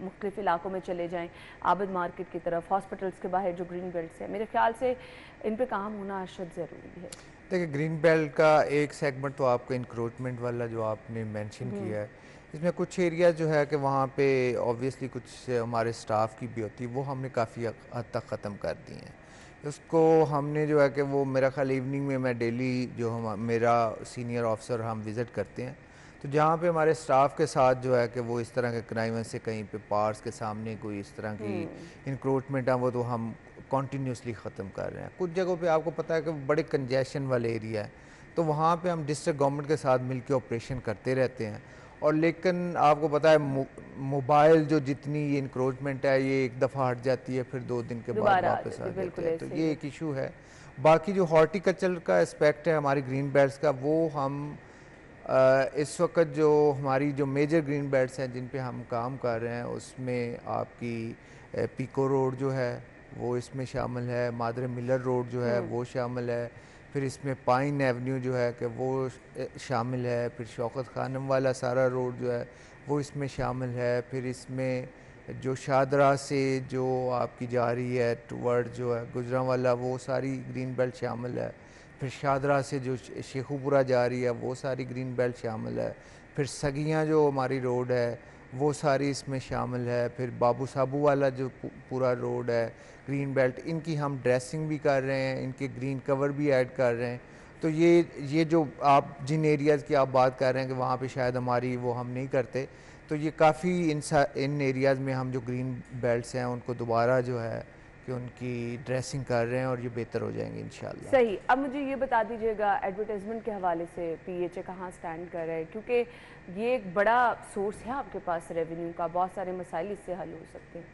मुख्तलिफ इलाकों में चले जाएं, आबिद मार्केट की तरफ, हॉस्पिटल्स के बाहर जो ग्रीन बेल्ट्स हैं, मेरे ख्याल से इन पे काम होना अशद ज़रूरी है। देखिए, ग्रीन बेल्ट का एक सेगमेंट तो आपको इंक्रोचमेंट वाला जो आपने मेंशन किया है, इसमें कुछ एरिया जो है कि वहाँ पे ऑब्वियसली कुछ हमारे स्टाफ की भी होती है, वो हमने काफ़ी हद तक ख़त्म कर दी हैं। उसको हमने जो है कि वो मेरा ख्याल इवनिंग में मैं डेली जो हम मेरा सीनियर ऑफिसर हम विज़िट करते हैं, तो जहाँ पे हमारे स्टाफ के साथ जो है कि वो इस तरह के क्राइम से कहीं पे पार्स के सामने कोई इस तरह की इंक्रोचमेंट है वो तो हम कॉन्टीन्यूसली ख़त्म कर रहे हैं। कुछ जगहों पे आपको पता है कि बड़े कंजेशन वाले एरिया है, तो वहाँ पे हम डिस्ट्रिक्ट गवर्नमेंट के साथ मिलकर ऑपरेशन करते रहते हैं। और लेकिन आपको पता है मोबाइल जो जितनी ये इंक्रोचमेंट है ये एक दफ़ा हट जाती है फिर 2 दिन के बाद वापस आ जाती है, तो ये एक इशू है। बाकी जो हॉर्टिकल्चर का एस्पेक्ट है हमारी ग्रीन बेल्ट्स का, वो हम इस वक्त जो हमारी जो मेजर ग्रीन बेल्ट्स हैं जिन पे हम काम कर रहे हैं उसमें आपकी पीको रोड जो है वो इसमें शामिल है, मादर मिलर रोड जो है वो शामिल है, फिर इसमें पाइन एवेन्यू जो है कि वो शामिल है, फिर शौकत खानम वाला सारा रोड जो है वो इसमें शामिल है, फिर इसमें जो शादरा से जो आपकी जा रही है टुवर्ड जो है गुजरांवाला वो सारी ग्रीन बेल्ट शामिल है, फिर शादरा से जो शेखुपुरा जा रही है वो सारी ग्रीन बेल्ट शामिल है, फिर सगियाँ जो हमारी रोड है वो सारी इसमें शामिल है, फिर बाबू साबू वाला जो पूरा रोड है ग्रीन बेल्ट, इनकी हम ड्रेसिंग भी कर रहे हैं, इनके ग्रीन कवर भी ऐड कर रहे हैं। तो ये जो आप जिन एरियाज़ की आप बात कर रहे हैं कि वहाँ पे शायद हमारी वो हम नहीं करते, तो ये काफ़ी इन एरियाज़ में हम जो ग्रीन बेल्ट्स हैं उनको दोबारा जो है कि उनकी ड्रेसिंग कर रहे हैं और ये बेहतर हो जाएंगे इंशाल्लाह। सही। अब मुझे ये बता दीजिएगा एडवर्टाइजमेंट के हवाले से पीएचए कहाँ स्टैंड कर रहा है, क्योंकि ये एक बड़ा सोर्स है आपके पास रेवेन्यू का, बहुत सारे मसाइल इससे हल हो सकते हैं।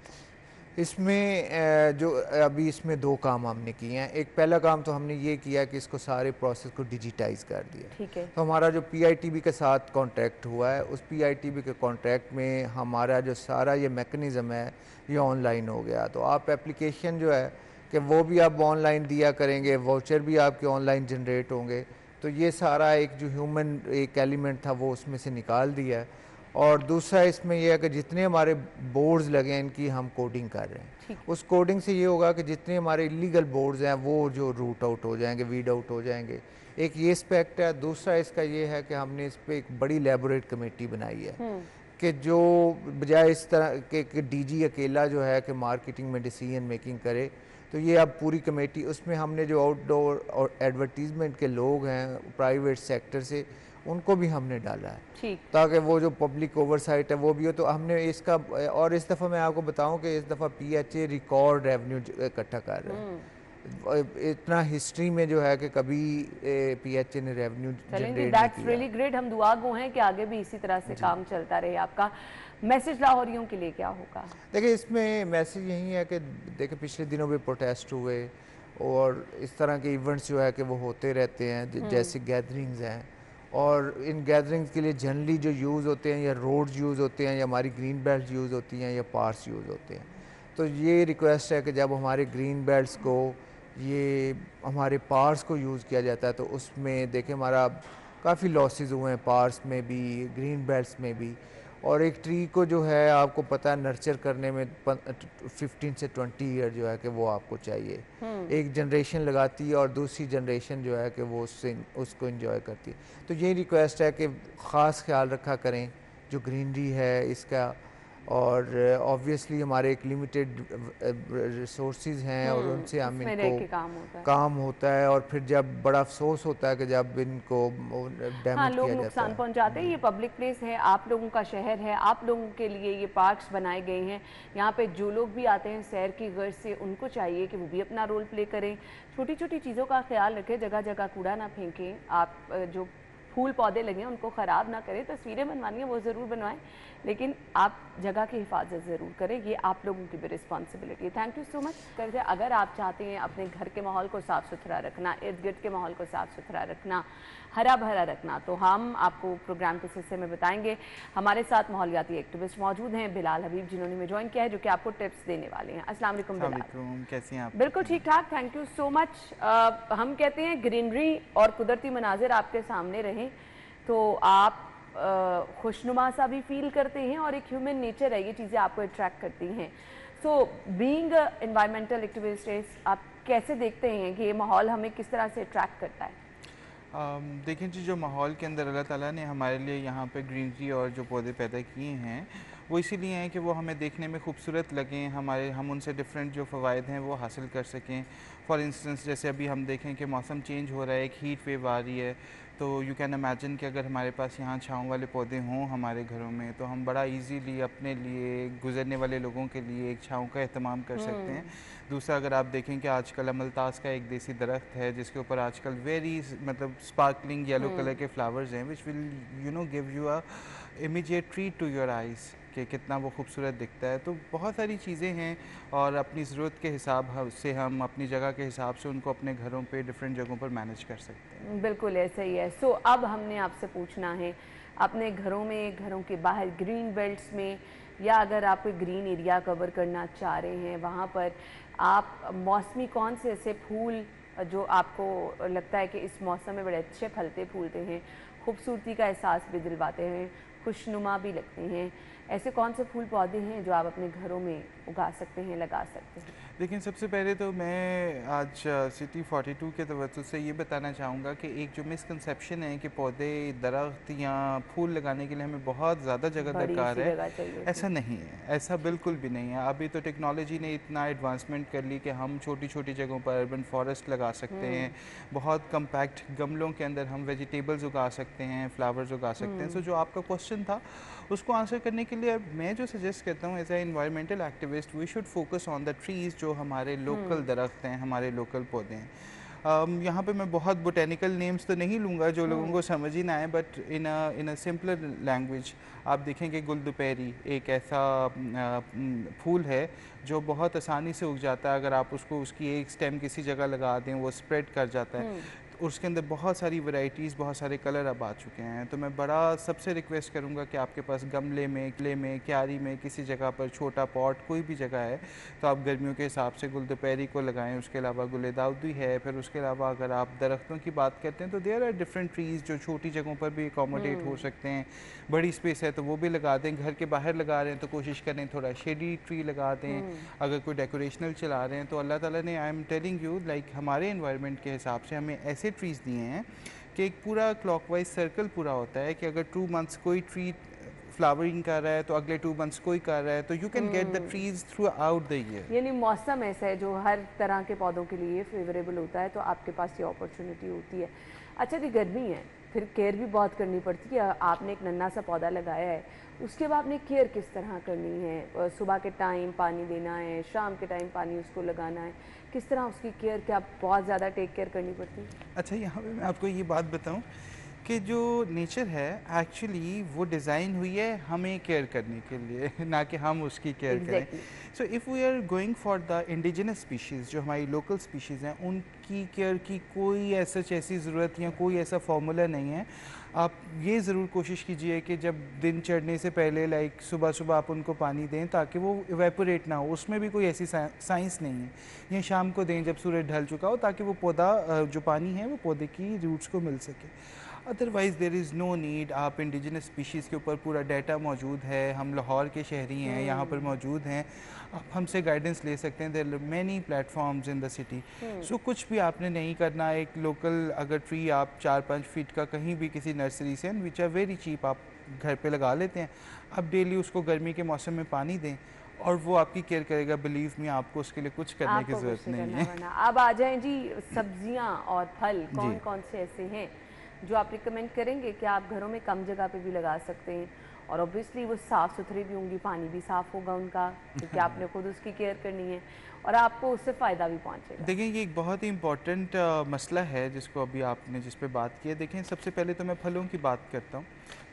इसमें जो अभी इसमें 2 काम हमने किए हैं। एक पहला काम तो हमने ये किया कि इसको सारे प्रोसेस को डिजिटाइज कर दिया। ठीक है। तो हमारा जो पीआईटीबी के साथ कॉन्ट्रैक्ट हुआ है उस पीआईटीबी के कॉन्ट्रैक्ट में हमारा जो सारा ये मैकेनिज़्म है ये ऑनलाइन हो गया। तो आप एप्लीकेशन जो है कि वो भी आप ऑनलाइन दिया करेंगे, वाउचर भी आपके ऑनलाइन जनरेट होंगे। तो ये सारा एक जो ह्यूमन एक एलिमेंट था वो उसमें से निकाल दिया है और दूसरा इसमें यह है कि जितने हमारे बोर्ड्स लगे हैं इनकी हम कोडिंग कर रहे हैं। उस कोडिंग से ये होगा कि जितने हमारे इलीगल बोर्ड्स हैं वो जो रूट आउट हो जाएंगे, वीड आउट हो जाएंगे। एक ये एस्पेक्ट है। दूसरा इसका ये है कि हमने इस पर एक बड़ी लैबोरेट कमेटी बनाई है कि जो बजाय इस तरह के डीजी अकेला जो है कि मार्केटिंग में डिसीजन मेकिंग करे, तो ये अब पूरी कमेटी, उसमें हमने जो आउटडोर और एडवर्टीजमेंट के लोग हैं प्राइवेट सेक्टर से उनको भी हमने डाला है ताकि वो जो पब्लिक ओवरसाइट है वो भी हो। तो हमने इसका, और इस दफ़ा मैं आपको बताऊं कि इस दफ़ा PHA रिकॉर्ड रेवेन्यू इकट्ठा कर रहे हैं। इतना हिस्ट्री में जो है कि कभी PHA ने रेवेन्यू जनरेट नहीं किया। Really great. हम दुआ गो हैं कि आगे भी इसी तरह से काम चलता रहे। आपका मैसेज लाहौरियों के लिए क्या होगा? देखिए इसमें मैसेज यही है कि देखिए पिछले दिनों में प्रोटेस्ट हुए और इस तरह के इवेंट्स जो है कि वो होते रहते हैं, जैसे गैदरिंग्स हैं, और इन गैदरिंग्स के लिए जनरली जो यूज़ होते हैं या रोड्स यूज़ होते हैं या हमारी ग्रीन बेल्ट यूज़ होती हैं या पार्क्स यूज़ होते हैं। तो ये रिक्वेस्ट है कि जब हमारे ग्रीन बेल्ट्स को, ये हमारे पार्क्स को यूज़ किया जाता है तो उसमें देखें हमारा काफ़ी लॉसेस हुए हैं, पार्क्स में भी, ग्रीन बेल्ट्स में भी। और एक ट्री को जो है आपको पता है नर्चर करने में 15 से 20 ईयर जो है कि वो आपको चाहिए। एक जनरेशन लगाती है और दूसरी जनरेशन जो है कि वो उसको एंजॉय करती है। तो यही रिक्वेस्ट है कि ख़ास ख्याल रखा करें जो ग्रीनरी है इसका, और ऑब्वियसली हमारे एक लिमिटेड रिसोर्सेज हैं और उनसे हम इनको काम होता है। और फिर जब बड़ा अफसोस होता है कि जब इनको डैमेज लोग नुकसान पहुंचाते हैं। ये पब्लिक प्लेस है, आप लोगों का शहर है, आप लोगों के लिए ये पार्क्स बनाए गए हैं। यहाँ पे जो लोग भी आते हैं सैर की गर्ज से, उनको चाहिए कि वो भी अपना रोल प्ले करें, छोटी छोटी चीज़ों का ख्याल रखें, जगह जगह कूड़ा ना फेंकें, आप जो फूल पौधे लगे उनको ख़राब ना करें। तस्वीरें बनवानी है वो ज़रूर बनवाएं, लेकिन आप जगह की हिफाजत ज़रूर करें। ये आप लोगों की भी रिस्पॉन्सिबिलिटी है। Thank you so much. करते अगर आप चाहते हैं अपने घर के माहौल को साफ़ सुथरा रखना, इर्द गिर्द के माहौल को साफ़ सुथरा रखना, हरा भरा रखना, तो हम आपको प्रोग्राम के सिलसिले में बताएंगे। हमारे साथ माहौलियाती एक्टिविस्ट मौजूद हैं, बिलाल हबीब, जिन्होंने में ज्वाइन किया है, जो कि आपको टिप्स देने वाले हैं। अस्सलाम वालेकुम बिलाल। कैसी हैं आप? बिल्कुल ठीक ठाक, थैंक यू सो मच। हम कहते हैं ग्रीनरी और कुदरती मनाजिर आपके सामने रहें तो आप खुशनुमा सा भी फील करते हैं, और एक ह्यूमन नेचर है, ये चीज़ें आपको अट्रैक्ट करती हैं। सो बीइंग एनवायरमेंटल एक्टिविस्ट, आप कैसे देखते हैं कि ये माहौल हमें किस तरह से अट्रैक्ट करता है? देखिए जी, जो माहौल के अंदर अल्लाह ताला ने हमारे लिए यहाँ पे ग्रीनरी और जो पौधे पैदा किए हैं वो इसीलिए हैं कि वो हमें देखने में खूबसूरत लगें, हम उनसे डिफरेंट जो फ़वाइद हैं वो हासिल कर सकें। फॉर इंस्टेंस जैसे अभी हम देखें कि मौसम चेंज हो रहा है, एक हीट वेव आ रही है, तो यू कैन इमेजिन कि अगर हमारे पास यहाँ छाँव वाले पौधे हों हमारे घरों में तो हम बड़ा इजीली अपने लिए, गुजरने वाले लोगों के लिए एक छाँव का एहतमाम कर सकते हैं। दूसरा, अगर आप देखें कि आजकल अमलतास का एक देसी दरख्त है जिसके ऊपर आजकल वेरी मतलब स्पार्कलिंग येलो कलर के फ्लावर्स हैं, which will give you a immediate treat to your eyes कि कितना वो खूबसूरत दिखता है। तो बहुत सारी चीज़ें हैं और अपनी ज़रूरत के हिसाब से हम अपनी जगह के हिसाब से उनको अपने घरों पे डिफरेंट जगहों पर मैनेज कर सकते हैं। बिल्कुल ऐसा ही है। सो अब हमने आपसे पूछना है, अपने घरों में, घरों के बाहर, ग्रीन बेल्ट्स में, या अगर आप कोई ग्रीन एरिया कवर करना चाह रहे हैं वहाँ पर आप मौसमी कौन से ऐसे फूल जो आपको लगता है कि इस मौसम में बड़े अच्छे फलते फूलते हैं, खूबसूरती का एहसास भी दिलवाते हैं, खुशनुमा भी लगते हैं, ऐसे कौन से फूल पौधे हैं जो आप अपने घरों में उगा सकते हैं, लगा सकते हैं? लेकिन सबसे पहले तो मैं आज सिटी 42 के तवज्जो से ये बताना चाहूँगा कि एक जो मिसकंसेप्शन है कि पौधे, दरख्त या फूल लगाने के लिए हमें बहुत ज़्यादा जगह दरकार है, ऐसा नहीं है, ऐसा बिल्कुल भी नहीं है। अभी तो टेक्नोलॉजी ने इतना एडवांसमेंट कर ली कि हम छोटी छोटी जगहों पर अर्बन फॉरेस्ट लगा सकते हैं, बहुत कम्पैक्ट गमलों के अंदर हम वेजिटेबल्स उगा सकते हैं, फ्लावर्स उगा सकते हैं। सो जो आपका क्वेश्चन था उसको आंसर करने के लिए मैं जो सजेस्ट करता हूँ as a environmental activist, we should focus on the trees जो हमारे लोकल दरख्त हैं, हमारे लोकल पौधे हैं। यहाँ पे मैं बहुत बोटेनिकल नेम्स तो नहीं लूँगा जो लोगों को समझ ही ना आए, but in a simpler language आप देखेंगे गुलदुपहरी एक ऐसा फूल है जो बहुत आसानी से उग जाता है। अगर आप उसको, उसकी एक स्टेम किसी जगह लगा दें वो स्प्रेड कर जाता है। और उसके अंदर बहुत सारी वैरायटीज़, बहुत सारे कलर अब आ चुके हैं। तो मैं बड़ा सबसे रिक्वेस्ट करूँगा कि आपके पास गमले में, क्ले में, क्यारी में, किसी जगह पर छोटा पॉट कोई भी जगह है तो आप गर्मियों के हिसाब से गुलदोपहरी को लगाएं। उसके अलावा गुलदाउदी है। फिर उसके अलावा अगर आप दरख्तों की बात करते हैं तो देयर आर डिफरेंट ट्रीज़ जो छोटी जगहों पर भी अकोमोडेट हो सकते हैं। बड़ी स्पेस है तो वो भी लगा दें। घर के बाहर लगा रहे हैं तो कोशिश करें थोड़ा शेडी ट्री लगा दें। अगर कोई डेकोरेशनल चला रहे हैं तो अल्लाह ताला ने, I am telling you, like हमारे एनवायरनमेंट के हिसाब से हमें ऐसे ट्रीज़ दिए हैं कि एक पूरा क्लॉकवाइज सर्कल पूरा होता है कि अगर 2 मंथ्स कोई ट्री फ्लावरिंग कर रहा है तो अगले 2 मंथ्स कोई कर रहा है, तो you can get the trees through out the year. यानी मौसम ऐसा है जो हर तरह के पौधों के लिए फेवरेबल होता है, तो आपके पास ये अपॉर्चुनिटी होती है। अच्छा जी, गर्मी है, फिर केयर भी बहुत करनी पड़ती है। आपने एक नन्हा सा पौधा लगाया है, उसके बाद आपने केयर किस तरह करनी है? सुबह के टाइम पानी देना है, शाम के टाइम पानी उसको लगाना है, किस तरह उसकी केयर, क्या बहुत ज़्यादा टेक केयर करनी पड़ती है? अच्छा, यहाँ पे मैं आपको ये बात बताऊँ कि जो नेचर है एक्चुअली वो डिज़ाइन हुई है हमें केयर करने के लिए, ना कि हम उसकी केयर करें। So if we are going for the indigenous species, जो हमारी लोकल स्पीशीज़ हैं, उनकी केयर की कोई ऐसी ज़रूरत या कोई ऐसा फार्मूला नहीं है। आप ये ज़रूर कोशिश कीजिए कि जब दिन चढ़ने से पहले लाइक सुबह सुबह आप उनको पानी दें ताकि वो इवेपोरेट ना हो, उसमें भी कोई ऐसी साइंस नहीं है। या शाम को दें जब सूरज ढल चुका हो, ताकि वो पौधा जो पानी है वो पौधे की रूट्स को मिल सके। Otherwise there is no need. आप इंडिजिनस स्पीशीज़ के ऊपर पूरा डाटा मौजूद है, हम लाहौर के शहरी हैं, यहाँ पर मौजूद हैं, आप हमसे गाइडेंस ले सकते हैं। There are many platforms in the city. So कुछ भी आपने नहीं करना। एक लोकल अगर ट्री आप 4-5 फीट का कहीं भी किसी नर्सरी से, विच आर वेरी चीप, आप घर पे लगा लेते हैं। आप डेली उसको गर्मी के मौसम में पानी दें और वो आपकी केयर करेगा। बिलीव मी, आपको उसके लिए कुछ करने की ज़रूरत नहीं है। अब आ जाएँ जी, सब्जियाँ और फल कौन कौन से ऐसे हैं जो आप रिकमेंड करेंगे कि आप घरों में कम जगह पे भी लगा सकते हैं, और ऑब्वियसली वो साफ़ सुथरे भी होंगी, पानी भी साफ़ होगा उनका, क्योंकि आपने खुद उसकी केयर करनी है और आपको उससे फ़ायदा भी पहुंचेगा। देखिए, ये एक बहुत ही इम्पॉर्टेंट मसला है जिसको अभी आपने जिस पे बात की है। देखें, सबसे पहले तो मैं फलों की बात करता हूँ।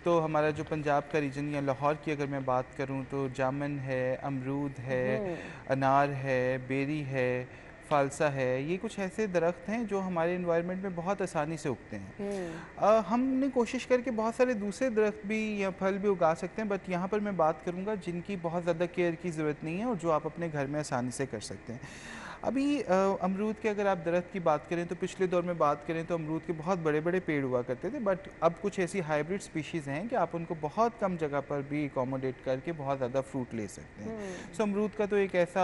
तो हमारा जो पंजाब का रीजन या लाहौर की अगर मैं बात करूँ तो जामुन है, अमरूद है, अनार है, बेरी है, फालसा है, ये कुछ ऐसे दरख्त हैं जो हमारे इन्वायरमेंट में बहुत आसानी से उगते हैं। हमने कोशिश करके बहुत सारे दूसरे दरख्त भी या फल भी उगा सकते हैं, बट यहाँ पर मैं बात करूँगा जिनकी बहुत ज़्यादा केयर की ज़रूरत नहीं है और जो आप अपने घर में आसानी से कर सकते हैं। अभी अमरूद के अगर आप दरख्त की बात करें तो पिछले दौर में बात करें तो अमरूद के बहुत बड़े बड़े पेड़ हुआ करते थे, बट अब कुछ ऐसी हाइब्रिड स्पीशीज़ हैं कि आप उनको बहुत कम जगह पर भी अकोमोडेट करके बहुत ज़्यादा फ्रूट ले सकते हैं। सो अमरूद का तो एक ऐसा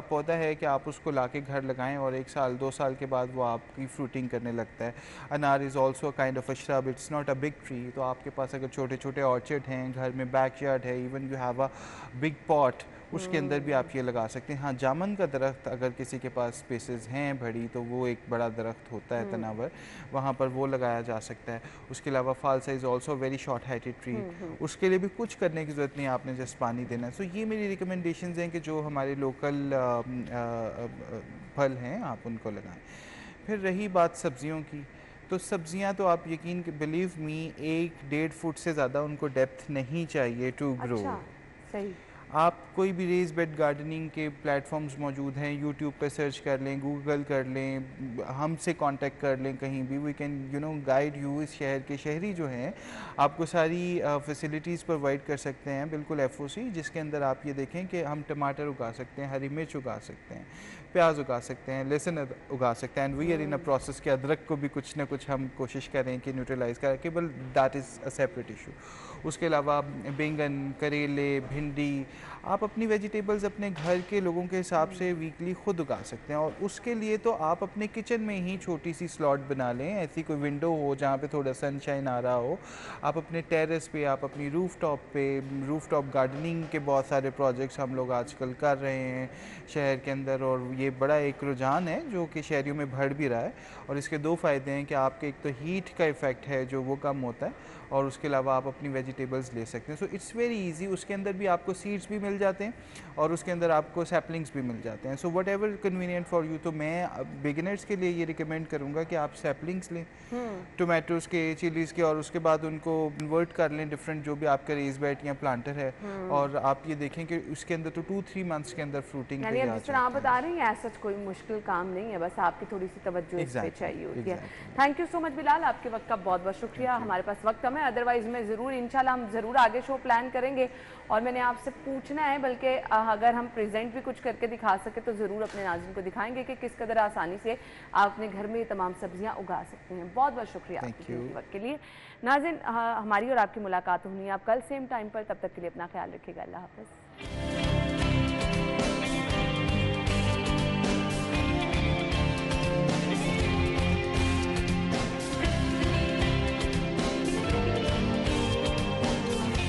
पौधा है कि आप उसको ला के घर लगाएं और 1 साल 2 साल के बाद वो आपकी फ्रूटिंग करने लगता है। अनार is also a kind of a shrub, it's not a big tree. तो आपके पास अगर छोटे छोटे ऑर्चर्ड हैं, घर में बैकयार्ड है, even you have a big pot, उसके अंदर भी आप ये लगा सकते हैं। हाँ, जामुन का दरख्त अगर किसी के पास स्पेसेस हैं बड़ी, तो वो एक बड़ा दरख्त होता है तनावर, वहाँ पर वो लगाया जा सकता है। उसके अलावा phalsa is also very short heighted tree, उसके लिए भी कुछ करने की ज़रूरत नहीं है, आपने जस्ट पानी देना है। सो ये मेरी रिकमेंडेशंस हैं कि जो हमारे लोकल फल हैं आप उनको लगाएं। फिर रही बात सब्जियों की, तो सब्जियां तो आप यकीन बिलीव मी 1-1.5 फुट से ज़्यादा उनको डेप्थ नहीं चाहिए टू ग्रो। अच्छा, सही। आप कोई भी रेज बेड गार्डनिंग के प्लेटफॉर्म्स मौजूद हैं, यूट्यूब पे सर्च कर लें, गूगल कर लें, हमसे कांटेक्ट कर लें कहीं भी, वी कैन गाइड यू। इस शहर के शहरी जो हैं आपको सारी फैसिलिटीज़ प्रोवाइड कर सकते हैं, बिल्कुल FOC, जिसके अंदर आप ये देखें कि हम टमाटर उगा सकते हैं, हरी मिर्च उगा सकते हैं, प्याज उगा सकते हैं, लहसुन उगा सकते हैं, and we are in a process कि अदरक को भी कुछ ना कुछ हम कोशिश करें कि न्यूट्रलाइज करें, कि बल that is a separate issue. उसके अलावा बैंगन, करेले, भिंडी, आप अपनी वेजिटेबल्स अपने घर के लोगों के हिसाब से वीकली खुद उगा सकते हैं। और उसके लिए तो आप अपने किचन में ही छोटी सी स्लॉट बना लें, ऐसी कोई विंडो हो जहाँ पे थोड़ा सनशाइन आ रहा हो। आप अपने टेरेस पे, आप अपनी रूफटॉप गार्डनिंग के बहुत सारे प्रोजेक्ट्स हम लोग आजकल कर रहे हैं शहर के अंदर, और ये बड़ा एक रुझान है जो कि शहरियों में बढ़ भी रहा है। और इसके 2 फ़ायदे हैं कि आपके एक तो हीट का इफ़ेक्ट है जो वो कम होता है, और उसके अलावा आप अपनी वेजिटेबल्स ले सकते हैं। So it's very easy. उसके अंदर भी आपको सीड्स भी मिल जाते हैं और उसके अंदर आपको सैपलिंग्स भी मिल जाते हैं। So what ever convenient for you. तो मैं बिगिनर्स के लिए ये रिकमेंड करूँगा कि आप सैपलिंग्स लें टोमेटोज़ के, चिलीज़ के, और उसके बाद उनको कन्वर्ट कर लें डिफरेंट जो भी आपका रेज बेड या प्लांटर है, और आप ये देखें कि उसके अंदर तो 2-3 मंथ्स के अंदर फ्रूटिंग यानी जिस तरह आप बता रहे हैं ऐसा कोई मुश्किल काम नहीं है, बस आपकी थोड़ी सी तवज्जो इस पे चाहिए होती है। Thank you so much Bilal, आपके वक्त का बहुत बहुत शुक्रिया। हमारे पास वक्त कम है, अदरवाइज में ज़रूर इंशाल्लाह हम ज़रूर आगे शो प्लान करेंगे। और मैंने आपसे पूछना है, बल्कि अगर हम प्रेजेंट भी कुछ करके दिखा सके तो ज़रूर अपने नाज़रीन को दिखाएंगे कि किस कदर आसानी से आप अपने घर में ये तमाम सब्जियाँ उगा सकते हैं। बहुत बहुत शुक्रिया आपके वक्त के लिए। नाज़रीन, हमारी और आपकी मुलाकात होनी है आप कल सेम टाइम पर। तब तक के लिए अपना ख्याल रखिएगा। अल्लाह हाफ़िज़।